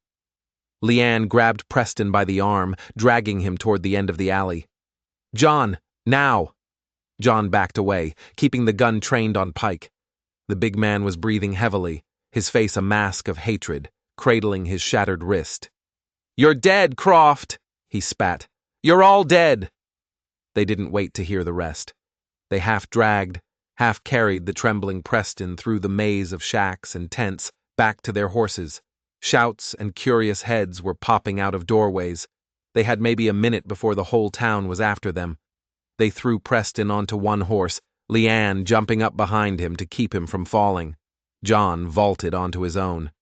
Leanne grabbed Preston by the arm, dragging him toward the end of the alley. "John, now!" John backed away, keeping the gun trained on Pike. The big man was breathing heavily, his face a mask of hatred, cradling his shattered wrist. "You're dead, Croft!" he spat. "You're all dead!" They didn't wait to hear the rest. They half-dragged, half-carried the trembling Preston through the maze of shacks and tents, back to their horses. Shouts and curious heads were popping out of doorways. They had maybe a minute before the whole town was after them. They threw Preston onto one horse, Leanne jumping up behind him to keep him from falling. John vaulted onto his own.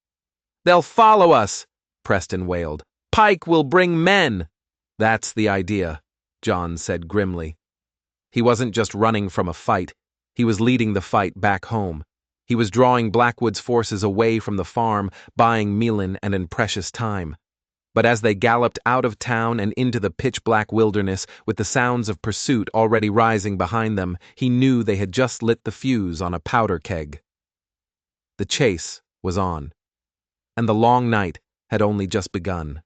"They'll follow us!" Preston wailed. "Pike will bring men!" "That's the idea," John said grimly. He wasn't just running from a fight. He was leading the fight back home. He was drawing Blackwood's forces away from the farm, buying Milan and precious time. But as they galloped out of town and into the pitch-black wilderness, with the sounds of pursuit already rising behind them, he knew they had just lit the fuse on a powder keg. The chase was on, and the long night had only just begun.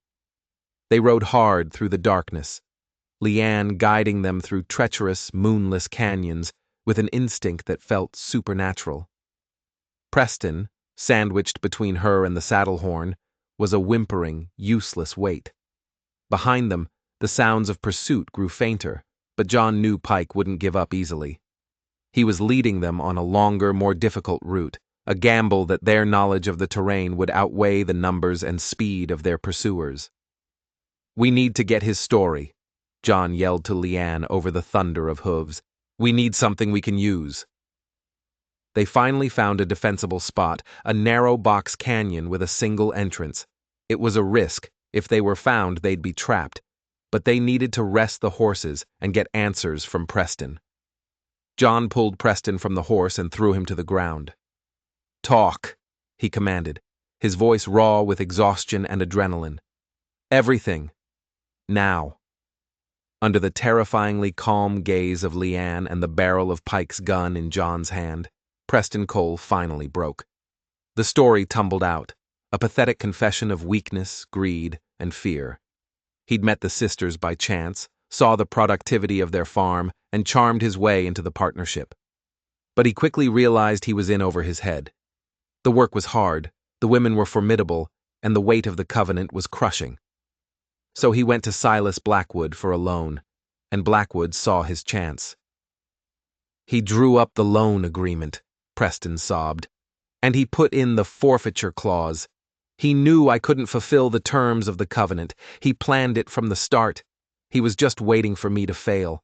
They rode hard through the darkness, Leanne guiding them through treacherous, moonless canyons with an instinct that felt supernatural. Preston, sandwiched between her and the saddle horn, was a whimpering, useless weight. Behind them, the sounds of pursuit grew fainter, but John knew Pike wouldn't give up easily. He was leading them on a longer, more difficult route, a gamble that their knowledge of the terrain would outweigh the numbers and speed of their pursuers. "We need to get his story," John yelled to Leanne over the thunder of hooves. "We need something we can use." They finally found a defensible spot, a narrow box canyon with a single entrance. It was a risk. If they were found, they'd be trapped. But they needed to rest the horses and get answers from Preston. John pulled Preston from the horse and threw him to the ground. "Talk," he commanded, his voice raw with exhaustion and adrenaline. "Everything. Now." Under the terrifyingly calm gaze of Leanne and the barrel of Pike's gun in John's hand, Preston Cole finally broke. The story tumbled out, a pathetic confession of weakness, greed, and fear. He'd met the sisters by chance, saw the productivity of their farm, and charmed his way into the partnership. But he quickly realized he was in over his head. The work was hard, the women were formidable, and the weight of the covenant was crushing. So he went to Silas Blackwood for a loan, and Blackwood saw his chance. "He drew up the loan agreement," Preston sobbed, "and he put in the forfeiture clause. He knew I couldn't fulfill the terms of the covenant. He planned it from the start. He was just waiting for me to fail."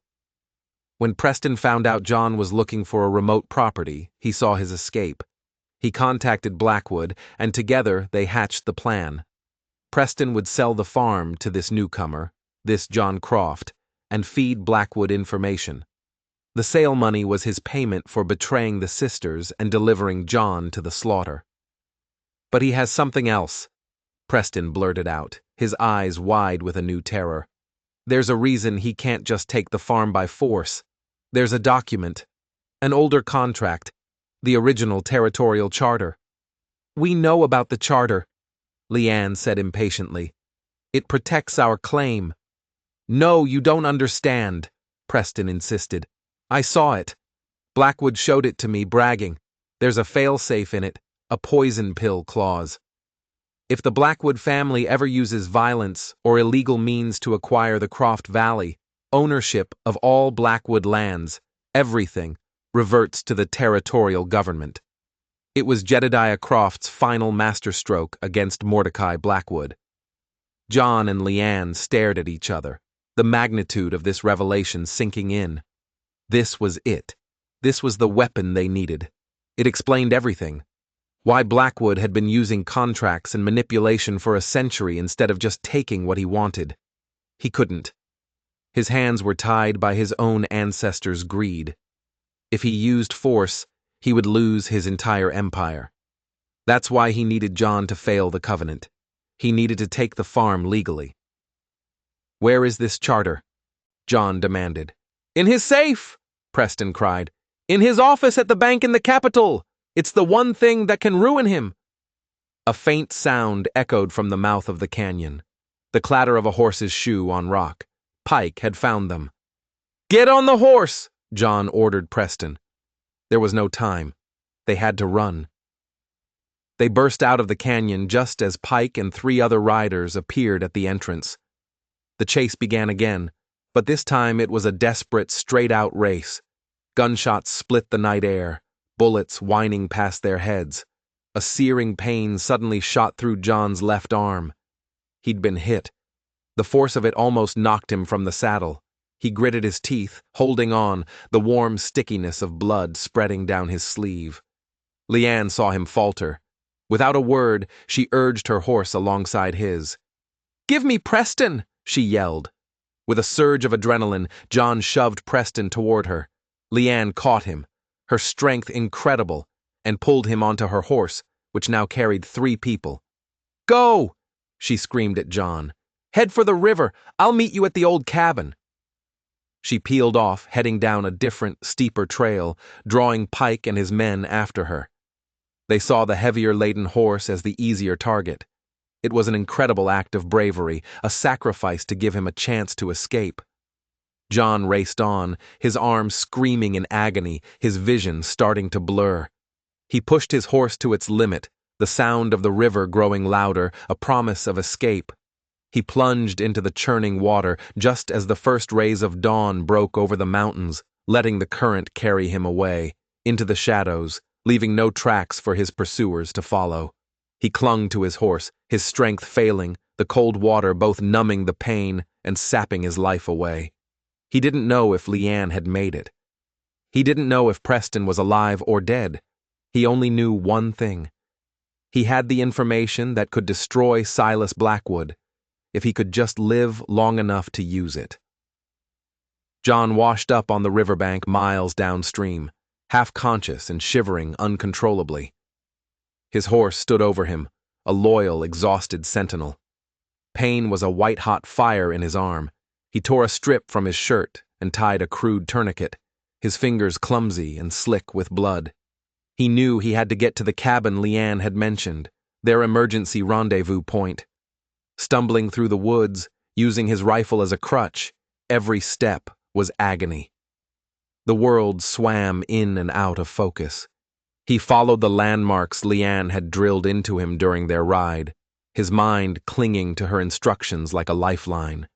When Preston found out John was looking for a remote property, he saw his escape. He contacted Blackwood, and together they hatched the plan. Preston would sell the farm to this newcomer, this John Croft, and feed Blackwood information. The sale money was his payment for betraying the sisters and delivering John to the slaughter. "But he has something else," Preston blurted out, his eyes wide with a new terror. "There's a reason he can't just take the farm by force. There's a document, an older contract, the original territorial charter." "We know about the charter," Leanne said impatiently. "It protects our claim." "No, you don't understand," Preston insisted. "I saw it. Blackwood showed it to me, bragging. There's a fail-safe in it, a poison pill clause. If the Blackwood family ever uses violence or illegal means to acquire the Croft Valley, ownership of all Blackwood lands, everything, reverts to the territorial government." It was Jedediah Croft's final masterstroke against Mordecai Blackwood. John and Leanne stared at each other, the magnitude of this revelation sinking in. This was it. This was the weapon they needed. It explained everything. Why Blackwood had been using contracts and manipulation for a century instead of just taking what he wanted. He couldn't. His hands were tied by his own ancestors' greed. If he used force, he would lose his entire empire. That's why he needed John to fail the covenant. He needed to take the farm legally. "Where is this charter?" John demanded. "In his safe!" Preston cried. "In his office at the bank in the capital! It's the one thing that can ruin him!" A faint sound echoed from the mouth of the canyon. The clatter of a horse's shoe on rock. Pike had found them. "Get on the horse!" John ordered Preston. There was no time. They had to run. They burst out of the canyon just as Pike and 3 other riders appeared at the entrance. The chase began again, but this time it was a desperate, straight-out race. Gunshots split the night air, bullets whining past their heads. A searing pain suddenly shot through John's left arm. He'd been hit. The force of it almost knocked him from the saddle. He gritted his teeth, holding on, the warm stickiness of blood spreading down his sleeve. Leanne saw him falter. Without a word, she urged her horse alongside his. "Give me Preston!" she yelled. With a surge of adrenaline, John shoved Preston toward her. Leanne caught him, her strength incredible, and pulled him onto her horse, which now carried 3 people. "Go!" she screamed at John. "Head for the river. I'll meet you at the old cabin." She peeled off, heading down a different, steeper trail, drawing Pike and his men after her. They saw the heavier-laden horse as the easier target. It was an incredible act of bravery, a sacrifice to give him a chance to escape. John raced on, his arms screaming in agony, his vision starting to blur. He pushed his horse to its limit, the sound of the river growing louder, a promise of escape. He plunged into the churning water just as the first rays of dawn broke over the mountains, letting the current carry him away, into the shadows, leaving no tracks for his pursuers to follow. He clung to his horse, his strength failing, the cold water both numbing the pain and sapping his life away. He didn't know if Leanne had made it. He didn't know if Preston was alive or dead. He only knew one thing. He had the information that could destroy Silas Blackwood, if he could just live long enough to use it. John washed up on the riverbank miles downstream, half conscious and shivering uncontrollably. His horse stood over him, a loyal, exhausted sentinel. Pain was a white-hot fire in his arm. He tore a strip from his shirt and tied a crude tourniquet, his fingers clumsy and slick with blood. He knew he had to get to the cabin Leanne had mentioned, their emergency rendezvous point. Stumbling through the woods, using his rifle as a crutch, every step was agony. The world swam in and out of focus. He followed the landmarks Leanne had drilled into him during their ride, his mind clinging to her instructions like a lifeline.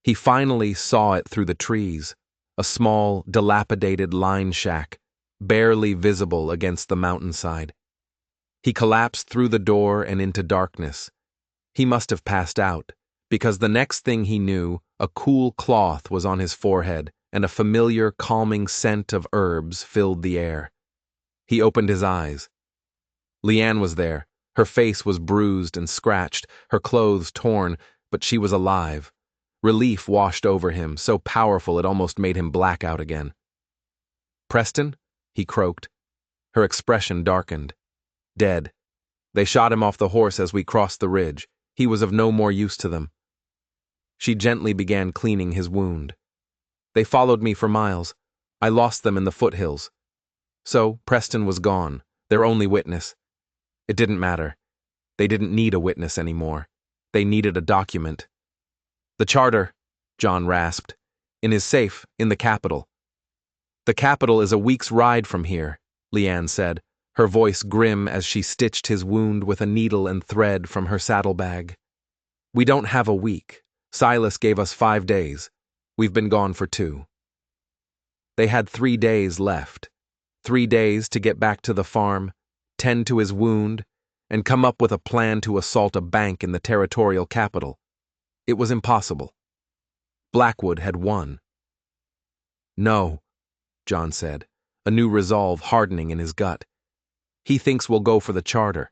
He finally saw it through the trees, a small, dilapidated line shack, barely visible against the mountainside. He collapsed through the door and into darkness. He must have passed out, because the next thing he knew, a cool cloth was on his forehead and a familiar, calming scent of herbs filled the air. He opened his eyes. Leanne was there. Her face was bruised and scratched, her clothes torn, but she was alive. Relief washed over him, so powerful it almost made him black out again. "Preston?" he croaked. Her expression darkened. "Dead. They shot him off the horse as we crossed the ridge. He was of no more use to them." She gently began cleaning his wound. "They followed me for miles. I lost them in the foothills. So Preston was gone, their only witness. It didn't matter. They didn't need a witness anymore. They needed a document." "The charter," John rasped. "In his safe, in the capital." "The capital is a week's ride from here," Leanne said, her voice grim as she stitched his wound with a needle and thread from her saddlebag. "We don't have a week. Silas gave us 5 days. We've been gone for 2. They had 3 days left. 3 days to get back to the farm, tend to his wound, and come up with a plan to assault a bank in the territorial capital. It was impossible. Blackwood had won. "No," John said, a new resolve hardening in his gut. He thinks we'll go for the charter.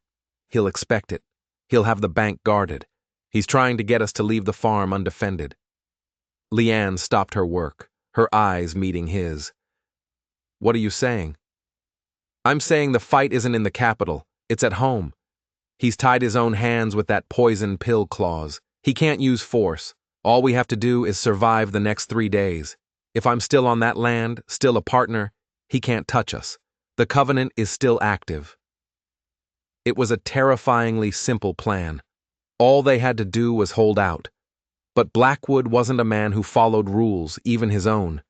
He'll expect it. He'll have the bank guarded. He's trying to get us to leave the farm undefended." Leanne stopped her work, her eyes meeting his. "What are you saying?" "I'm saying the fight isn't in the capital. It's at home. He's tied his own hands with that poison pill clause. He can't use force. All we have to do is survive the next 3 days. If I'm still on that land, still a partner, he can't touch us. The covenant is still active." It was a terrifyingly simple plan. All they had to do was hold out. But Blackwood wasn't a man who followed rules, even his own.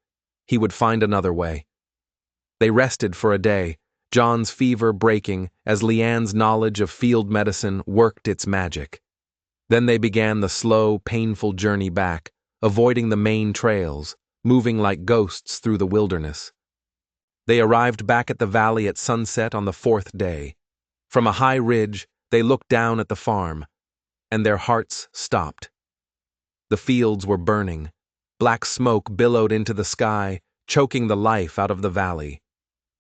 He would find another way. They rested for a day, John's fever breaking as Leanne's knowledge of field medicine worked its magic. Then they began the slow, painful journey back, avoiding the main trails, moving like ghosts through the wilderness. They arrived back at the valley at sunset on the 4th day. From a high ridge, they looked down at the farm, and their hearts stopped. The fields were burning. Black smoke billowed into the sky, choking the life out of the valley.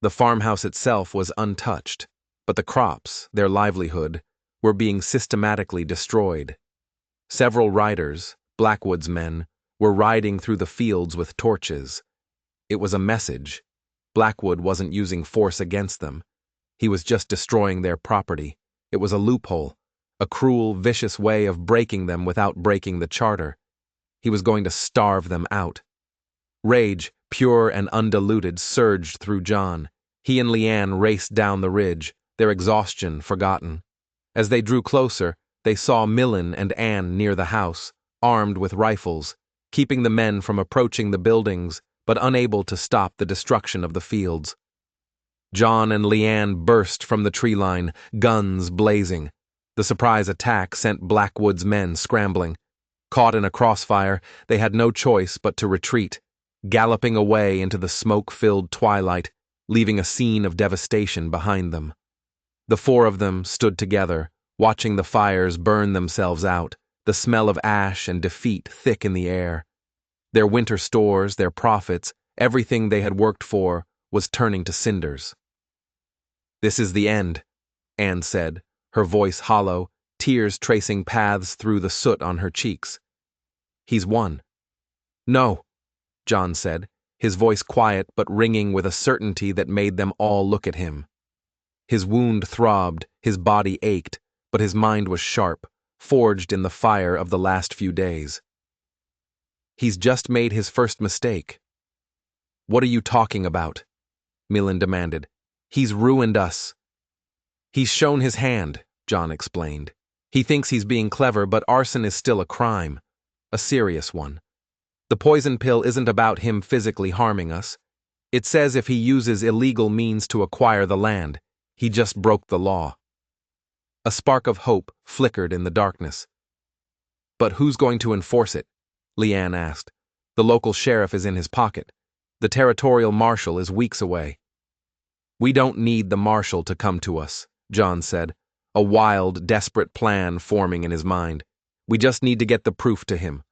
The farmhouse itself was untouched, but the crops, their livelihood, were being systematically destroyed. Several riders, Blackwood's men, were riding through the fields with torches. It was a message. Blackwood wasn't using force against them. He was just destroying their property. It was a loophole, a cruel, vicious way of breaking them without breaking the charter. He was going to starve them out. Rage, pure and undiluted, surged through John. He and Leanne raced down the ridge, their exhaustion forgotten. As they drew closer, they saw Millen and Anne near the house, armed with rifles, keeping the men from approaching the buildings, but unable to stop the destruction of the fields. John and Leanne burst from the tree line, guns blazing. The surprise attack sent Blackwood's men scrambling. Caught in a crossfire, they had no choice but to retreat, galloping away into the smoke-filled twilight, leaving a scene of devastation behind them. The 4 of them stood together, watching the fires burn themselves out, the smell of ash and defeat thick in the air. Their winter stores, their profits, everything they had worked for, was turning to cinders. "This is the end," Anne said, her voice hollow, tears tracing paths through the soot on her cheeks. "He's won." "No," John said, his voice quiet but ringing with a certainty that made them all look at him. His wound throbbed, his body ached, but his mind was sharp, forged in the fire of the last few days. "He's just made his first mistake." "What are you talking about?" Millen demanded. "He's ruined us." "He's shown his hand," John explained. "He thinks he's being clever, but arson is still a crime. A serious one. The poison pill isn't about him physically harming us. It says if he uses illegal means to acquire the land, he just broke the law." A spark of hope flickered in the darkness. "But who's going to enforce it?" Leanne asked. "The local sheriff is in his pocket. The territorial marshal is weeks away." "We don't need the marshal to come to us," John said, a wild, desperate plan forming in his mind. "We just need to get the proof to him.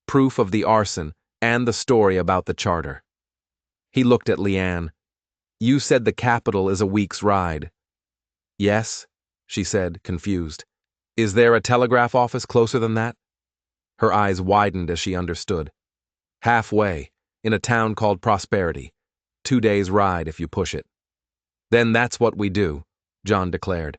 Proof of the arson and the story about the charter." He looked at Leanne. "You said the capital is a week's ride." "Yes," she said, confused. "Is there a telegraph office closer than that?" Her eyes widened as she understood. "Halfway, in a town called Prosperity. 2 days' ride if you push it." "Then that's what we do," John declared.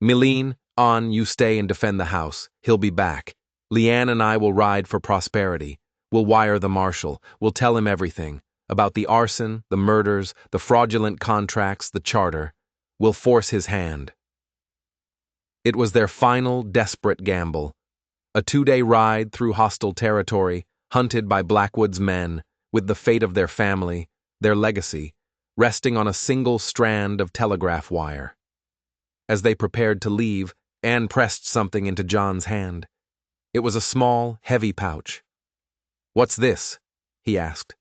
"Milene, on, you stay and defend the house. He'll be back. Leanne and I will ride for Prosperity. We'll wire the marshal. We'll tell him everything. About the arson, the murders, the fraudulent contracts, the charter. We'll force his hand." It was their final, desperate gamble. A 2-day ride through hostile territory, hunted by Blackwood's men, with the fate of their family, their legacy, resting on a single strand of telegraph wire. As they prepared to leave, Anne pressed something into John's hand. It was a small, heavy pouch. "What's this?" he asked.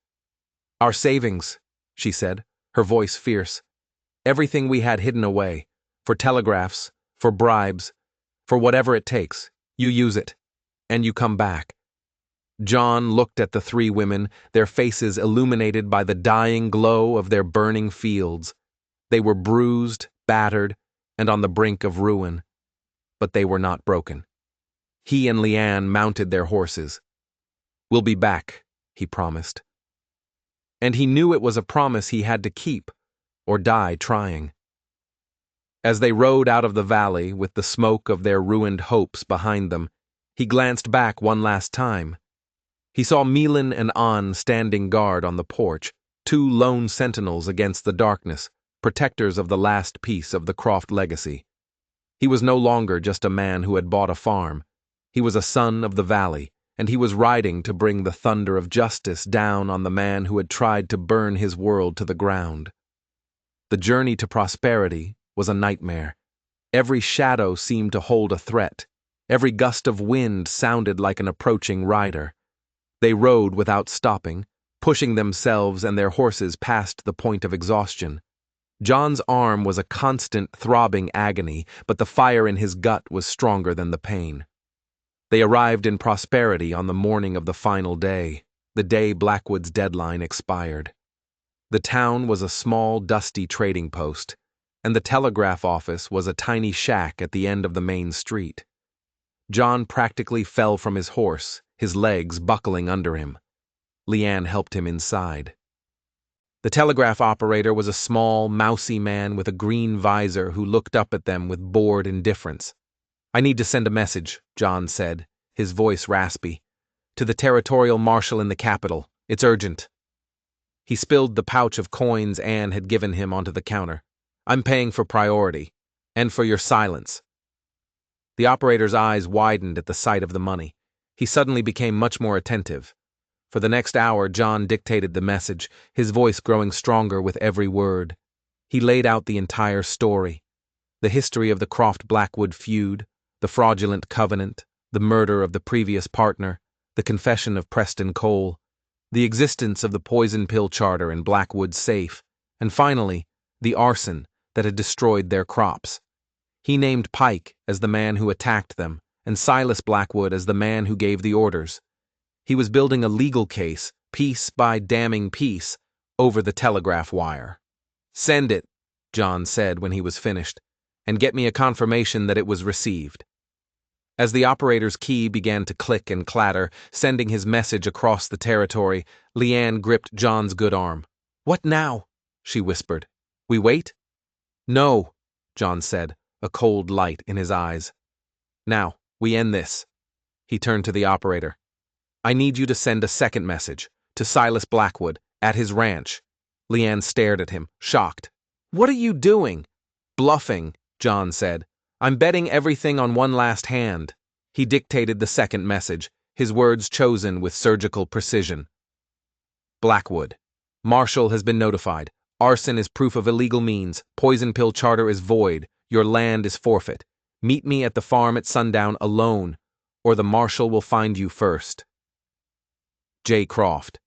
"Our savings," she said, her voice fierce. "Everything we had hidden away. For telegraphs, for bribes, for whatever it takes. You use it. And you come back." John looked at the 3 women, their faces illuminated by the dying glow of their burning fields. They were bruised, battered, and on the brink of ruin. But they were not broken. He and Leanne mounted their horses. "We'll be back," he promised. And he knew it was a promise he had to keep, or die trying. As they rode out of the valley with the smoke of their ruined hopes behind them, he glanced back one last time. He saw Milan and An standing guard on the porch, two lone sentinels against the darkness, protectors of the last piece of the Croft legacy. He was no longer just a man who had bought a farm. He was a son of the valley, and he was riding to bring the thunder of justice down on the man who had tried to burn his world to the ground. The journey to prosperity was a nightmare. Every shadow seemed to hold a threat. Every gust of wind sounded like an approaching rider. They rode without stopping, pushing themselves and their horses past the point of exhaustion. John's arm was a constant throbbing agony, but the fire in his gut was stronger than the pain. They arrived in prosperity on the morning of the final day, the day Blackwood's deadline expired. The town was a small, dusty trading post, and the telegraph office was a tiny shack at the end of the main street. John practically fell from his horse, his legs buckling under him. Leanne helped him inside. The telegraph operator was a small, mousy man with a green visor who looked up at them with bored indifference. "I need to send a message," John said, his voice raspy. "To the territorial marshal in the capital. It's urgent." He spilled the pouch of coins Anne had given him onto the counter. "I'm paying for priority, and for your silence." The operator's eyes widened at the sight of the money. He suddenly became much more attentive. For the next hour, John dictated the message, his voice growing stronger with every word. He laid out the entire story. The history of the Croft-Blackwood feud, the fraudulent covenant, the murder of the previous partner, the confession of Preston Cole, the existence of the poison pill charter in Blackwood's safe, and finally, the arson that had destroyed their crops. He named Pike as the man who attacked them, and Silas Blackwood as the man who gave the orders. He was building a legal case, piece by damning piece, over the telegraph wire. "Send it," John said when he was finished, "and get me a confirmation that it was received." As the operator's key began to click and clatter, sending his message across the territory, Leanne gripped John's good arm. "What now?" she whispered. "We wait?" "No," John said, a cold light in his eyes. "Now, we end this." He turned to the operator. "I need you to send a second message, to Silas Blackwood, at his ranch." Leanne stared at him, shocked. "What are you doing?" "Bluffing," John said. "I'm betting everything on one last hand." He dictated the second message, his words chosen with surgical precision. "Blackwood. Marshal has been notified. Arson is proof of illegal means. Poison pill charter is void. Your land is forfeit. Meet me at the farm at sundown alone, or the marshal will find you first. J. Croft."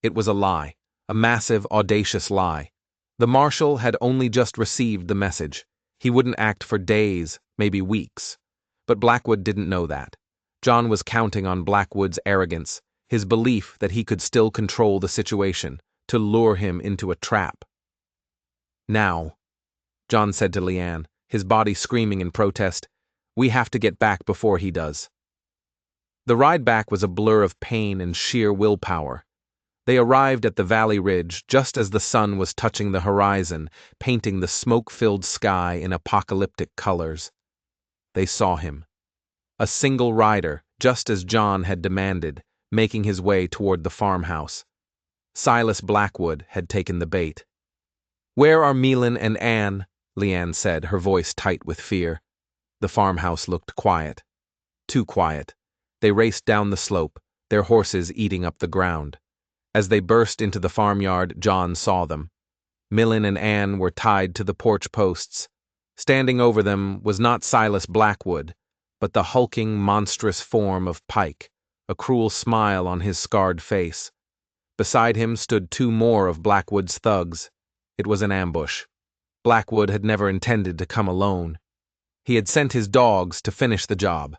It was a lie, a massive, audacious lie. The marshal had only just received the message. He wouldn't act for days, maybe weeks. But Blackwood didn't know that. John was counting on Blackwood's arrogance, his belief that he could still control the situation, to lure him into a trap. "Now," John said to Leanne, his body screaming in protest, "we have to get back before he does." The ride back was a blur of pain and sheer willpower. They arrived at the valley ridge just as the sun was touching the horizon, painting the smoke-filled sky in apocalyptic colors. They saw him. A single rider, just as John had demanded, making his way toward the farmhouse. Silas Blackwood had taken the bait. "Where are Milan and Anne?" Leanne said, her voice tight with fear. The farmhouse looked quiet. Too quiet. They raced down the slope, their horses eating up the ground. As they burst into the farmyard, John saw them. Milan and Anne were tied to the porch posts. Standing over them was not Silas Blackwood, but the hulking, monstrous form of Pike, a cruel smile on his scarred face. Beside him stood two more of Blackwood's thugs. It was an ambush. Blackwood had never intended to come alone. He had sent his dogs to finish the job.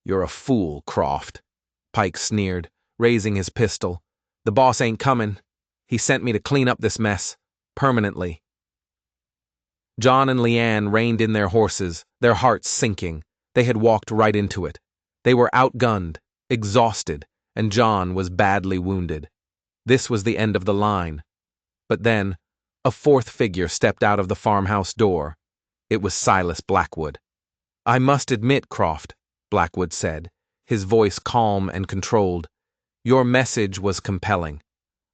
"You're a fool, Croft," Pike sneered, raising his pistol. "The boss ain't coming. He sent me to clean up this mess, permanently." John and Leanne reined in their horses, their hearts sinking. They had walked right into it. They were outgunned, exhausted, and John was badly wounded. This was the end of the line. But then, a fourth figure stepped out of the farmhouse door. It was Silas Blackwood. "I must admit, Croft," Blackwood said, his voice calm and controlled, "your message was compelling.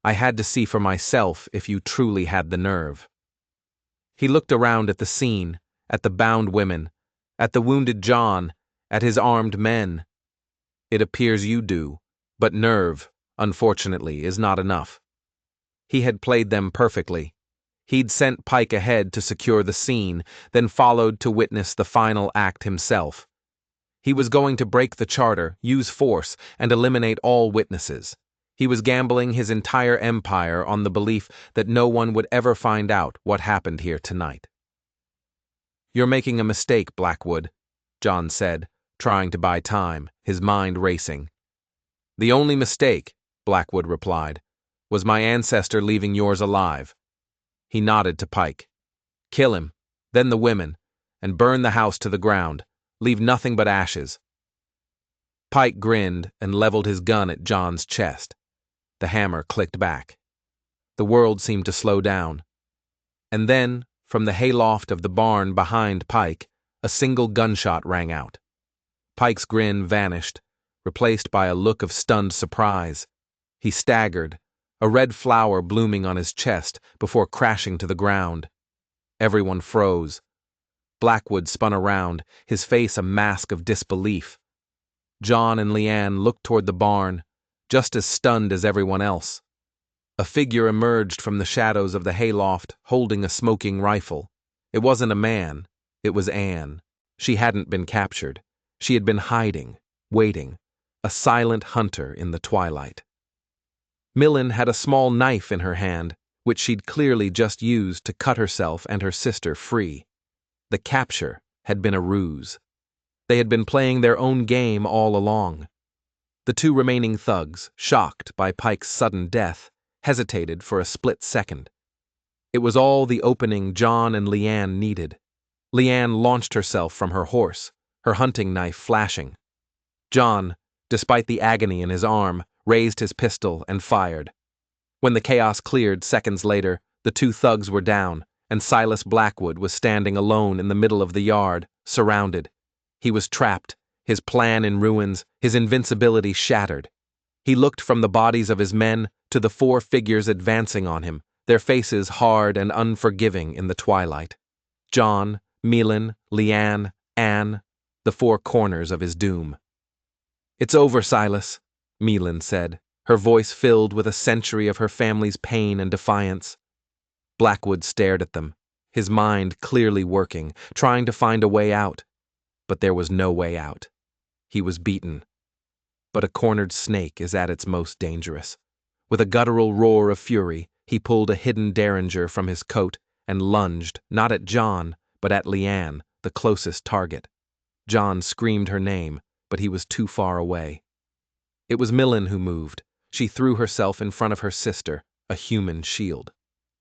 I had to see for myself if you truly had the nerve." He looked around at the scene, at the bound women, at the wounded John, at his armed men. "It appears you do, but nerve, unfortunately, is not enough." He had played them perfectly. He'd sent Pike ahead to secure the scene, then followed to witness the final act himself. He was going to break the charter, use force, and eliminate all witnesses. He was gambling his entire empire on the belief that no one would ever find out what happened here tonight. "You're making a mistake, Blackwood," John said, trying to buy time, his mind racing. "The only mistake," Blackwood replied, "was my ancestor leaving yours alive." He nodded to Pike. "Kill him, then the women, and burn the house to the ground. Leave nothing but ashes." Pike grinned and leveled his gun at John's chest. The hammer clicked back. The world seemed to slow down. And then, from the hayloft of the barn behind Pike, a single gunshot rang out. Pike's grin vanished, replaced by a look of stunned surprise. He staggered, a red flower blooming on his chest before crashing to the ground. Everyone froze. Blackwood spun around, his face a mask of disbelief. John and Leanne looked toward the barn, just as stunned as everyone else. A figure emerged from the shadows of the hayloft, holding a smoking rifle. It wasn't a man, it was Anne. She hadn't been captured. She had been hiding, waiting, a silent hunter in the twilight. Millen had a small knife in her hand, which she'd clearly just used to cut herself and her sister free. The capture had been a ruse. They had been playing their own game all along. The two remaining thugs, shocked by Pike's sudden death, hesitated for a split second. It was all the opening John and Leanne needed. Leanne launched herself from her horse, her hunting knife flashing. John, despite the agony in his arm, raised his pistol and fired. When the chaos cleared seconds later, the two thugs were down, and Silas Blackwood was standing alone in the middle of the yard, surrounded. He was trapped, his plan in ruins, his invincibility shattered. He looked from the bodies of his men to the four figures advancing on him, their faces hard and unforgiving in the twilight. John, Millen, Leanne, Anne, the four corners of his doom. "It's over, Silas," Millen said, her voice filled with a century of her family's pain and defiance. Blackwood stared at them, his mind clearly working, trying to find a way out. But there was no way out. He was beaten. But a cornered snake is at its most dangerous. With a guttural roar of fury, he pulled a hidden derringer from his coat and lunged, not at John, but at Leanne, the closest target. John screamed her name, but he was too far away. It was Millen who moved. She threw herself in front of her sister, a human shield.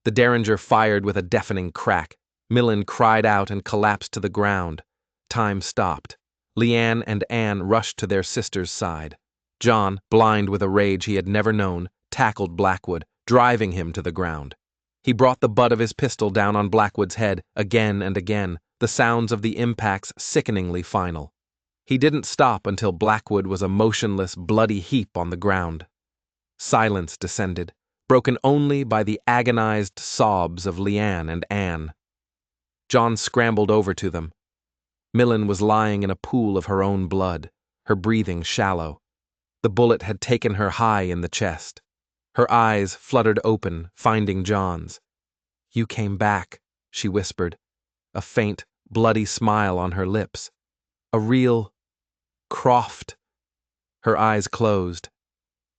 The derringer fired with a deafening crack. Millen cried out and collapsed to the ground. Time stopped. Leanne and Anne rushed to their sister's side. John, blind with a rage he had never known, tackled Blackwood, driving him to the ground. He brought the butt of his pistol down on Blackwood's head again and again, the sounds of the impacts sickeningly final. He didn't stop until Blackwood was a motionless, bloody heap on the ground. Silence descended, broken only by the agonized sobs of Leanne and Anne. John scrambled over to them. Millen was lying in a pool of her own blood, her breathing shallow. The bullet had taken her high in the chest. Her eyes fluttered open, finding John's. "You came back," she whispered, a faint, bloody smile on her lips. "A real Croft." Her eyes closed,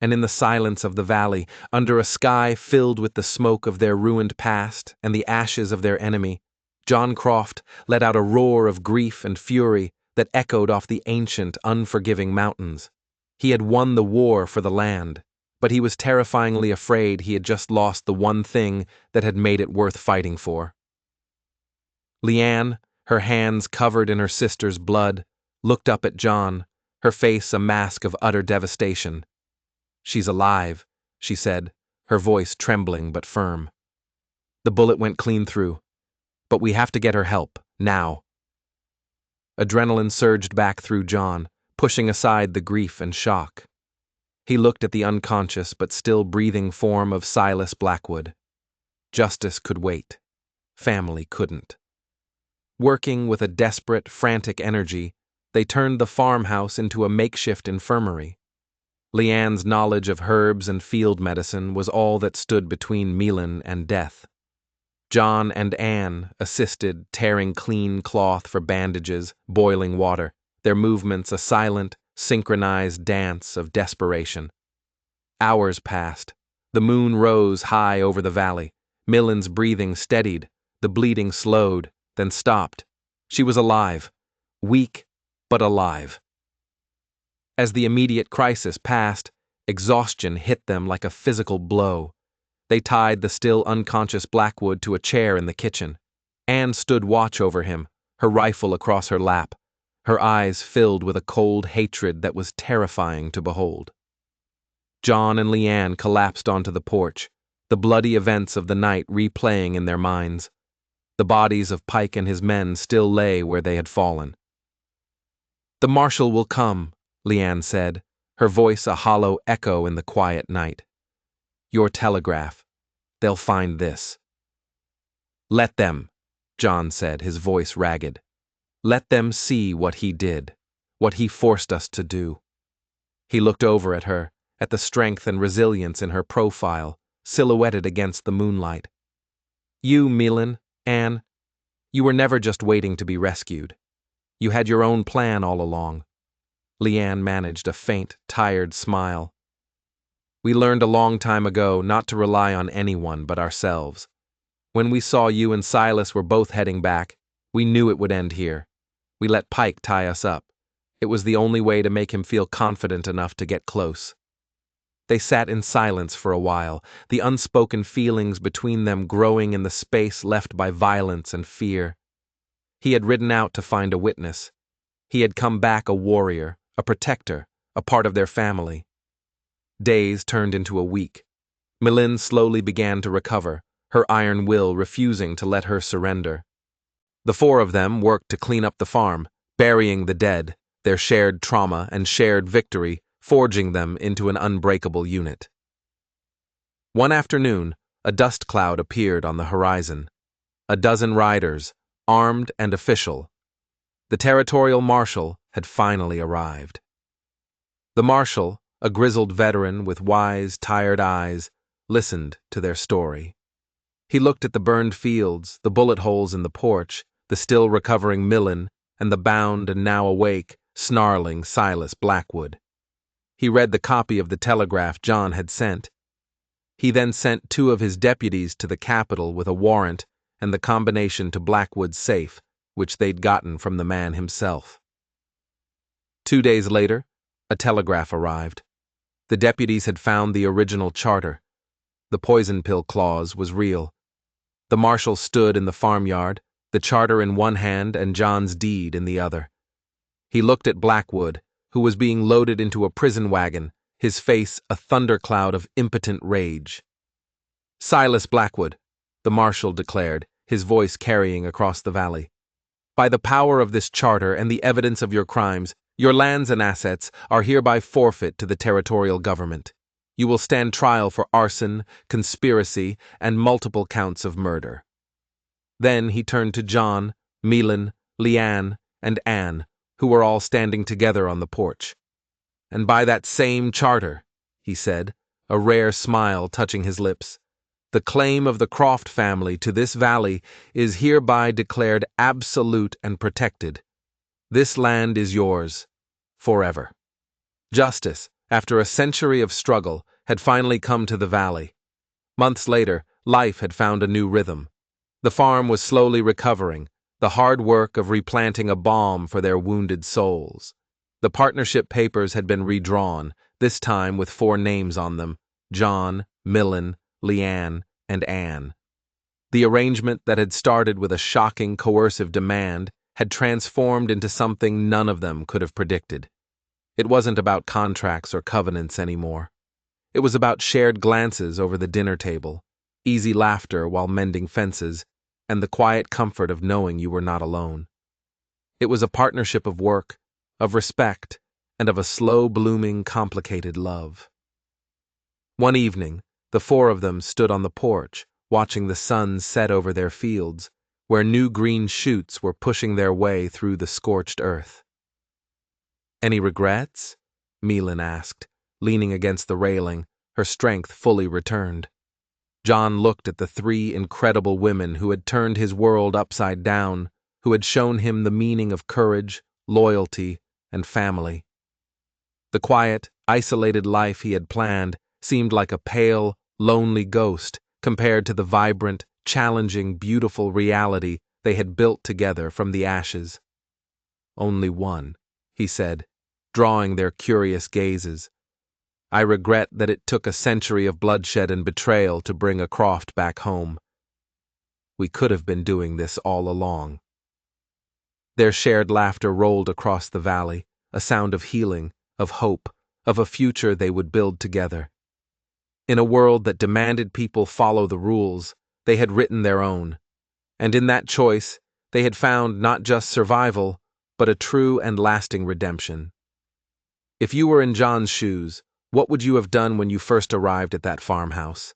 and in the silence of the valley, under a sky filled with the smoke of their ruined past and the ashes of their enemy, John Croft let out a roar of grief and fury that echoed off the ancient, unforgiving mountains. He had won the war for the land, but he was terrifyingly afraid he had just lost the one thing that had made it worth fighting for. Leanne, her hands covered in her sister's blood, looked up at John, her face a mask of utter devastation. "She's alive," she said, her voice trembling but firm. "The bullet went clean through, but we have to get her help, now." Adrenaline surged back through John, pushing aside the grief and shock. He looked at the unconscious but still breathing form of Silas Blackwood. Justice could wait. Family couldn't. Working with a desperate, frantic energy, they turned the farmhouse into a makeshift infirmary. Leanne's knowledge of herbs and field medicine was all that stood between Milan and death. John and Anne assisted, tearing clean cloth for bandages, boiling water, their movements a silent, synchronized dance of desperation. Hours passed. The moon rose high over the valley. Milan's breathing steadied, the bleeding slowed, then stopped. She was alive. Weak, but alive. As the immediate crisis passed, exhaustion hit them like a physical blow. They tied the still unconscious Blackwood to a chair in the kitchen. Anne stood watch over him, her rifle across her lap, her eyes filled with a cold hatred that was terrifying to behold. John and Leanne collapsed onto the porch, the bloody events of the night replaying in their minds. The bodies of Pike and his men still lay where they had fallen. "The marshal will come," Leanne said, her voice a hollow echo in the quiet night. "Your telegraph. They'll find this." "Let them," John said, his voice ragged. "Let them see what he did, what he forced us to do." He looked over at her, at the strength and resilience in her profile, silhouetted against the moonlight. "You, Milan, Anne, you were never just waiting to be rescued. You had your own plan all along." Leanne managed a faint, tired smile. "We learned a long time ago not to rely on anyone but ourselves. When we saw you and Silas were both heading back, we knew it would end here. We let Pike tie us up. It was the only way to make him feel confident enough to get close." They sat in silence for a while, the unspoken feelings between them growing in the space left by violence and fear. He had ridden out to find a witness. He had come back a warrior, a protector, a part of their family. Days turned into a week. Milan slowly began to recover, her iron will refusing to let her surrender. The four of them worked to clean up the farm, burying the dead, their shared trauma and shared victory forging them into an unbreakable unit. One afternoon, a dust cloud appeared on the horizon. A dozen riders, armed and official. The territorial marshal had finally arrived. The marshal, a grizzled veteran with wise, tired eyes, listened to their story. He looked at the burned fields, the bullet holes in the porch, the still recovering Milan, and the bound and now awake, snarling Silas Blackwood. He read the copy of the telegraph John had sent. He then sent 2 of his deputies to the capital with a warrant and the combination to Blackwood's safe, which they'd gotten from the man himself. 2 days later, a telegraph arrived. The deputies had found the original charter. The poison pill clause was real. The marshal stood in the farmyard, the charter in one hand and John's deed in the other. He looked at Blackwood, who was being loaded into a prison wagon, his face a thundercloud of impotent rage. "Silas Blackwood," the marshal declared, his voice carrying across the valley. "By the power of this charter and the evidence of your crimes, your lands and assets are hereby forfeit to the territorial government. You will stand trial for arson, conspiracy, and multiple counts of murder." Then he turned to John, Milan, Leanne, and Anne, who were all standing together on the porch. "And by that same charter," he said, a rare smile touching his lips, "the claim of the Croft family to this valley is hereby declared absolute and protected. This land is yours, forever." Justice, after a century of struggle, had finally come to the valley. Months later, life had found a new rhythm. The farm was slowly recovering, the hard work of replanting a balm for their wounded souls. The partnership papers had been redrawn, this time with 4 names on them: John, Milan, Leanne, and Anne. The arrangement that had started with a shocking, coercive demand had transformed into something none of them could have predicted. It wasn't about contracts or covenants anymore. It was about shared glances over the dinner table, easy laughter while mending fences, and the quiet comfort of knowing you were not alone. It was a partnership of work, of respect, and of a slow-blooming, complicated love. One evening, the four of them stood on the porch, watching the sun set over their fields, where new green shoots were pushing their way through the scorched earth. "Any regrets?" Melan asked, leaning against the railing, her strength fully returned. John looked at the three incredible women who had turned his world upside down, who had shown him the meaning of courage, loyalty, and family. The quiet, isolated life he had planned seemed like a pale, lonely ghost compared to the vibrant, challenging, beautiful reality they had built together from the ashes. "Only one," he said, drawing their curious gazes. "I regret that it took a century of bloodshed and betrayal to bring a Croft back home. We could have been doing this all along." Their shared laughter rolled across the valley, a sound of healing, of hope, of a future they would build together. In a world that demanded people follow the rules, they had written their own, and in that choice, they had found not just survival, but a true and lasting redemption. If you were in John's shoes, what would you have done when you first arrived at that farmhouse?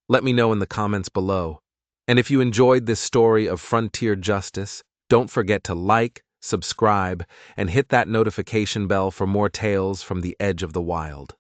Let me know in the comments below. And if you enjoyed this story of frontier justice, don't forget to like, subscribe, and hit that notification bell for more tales from the edge of the wild.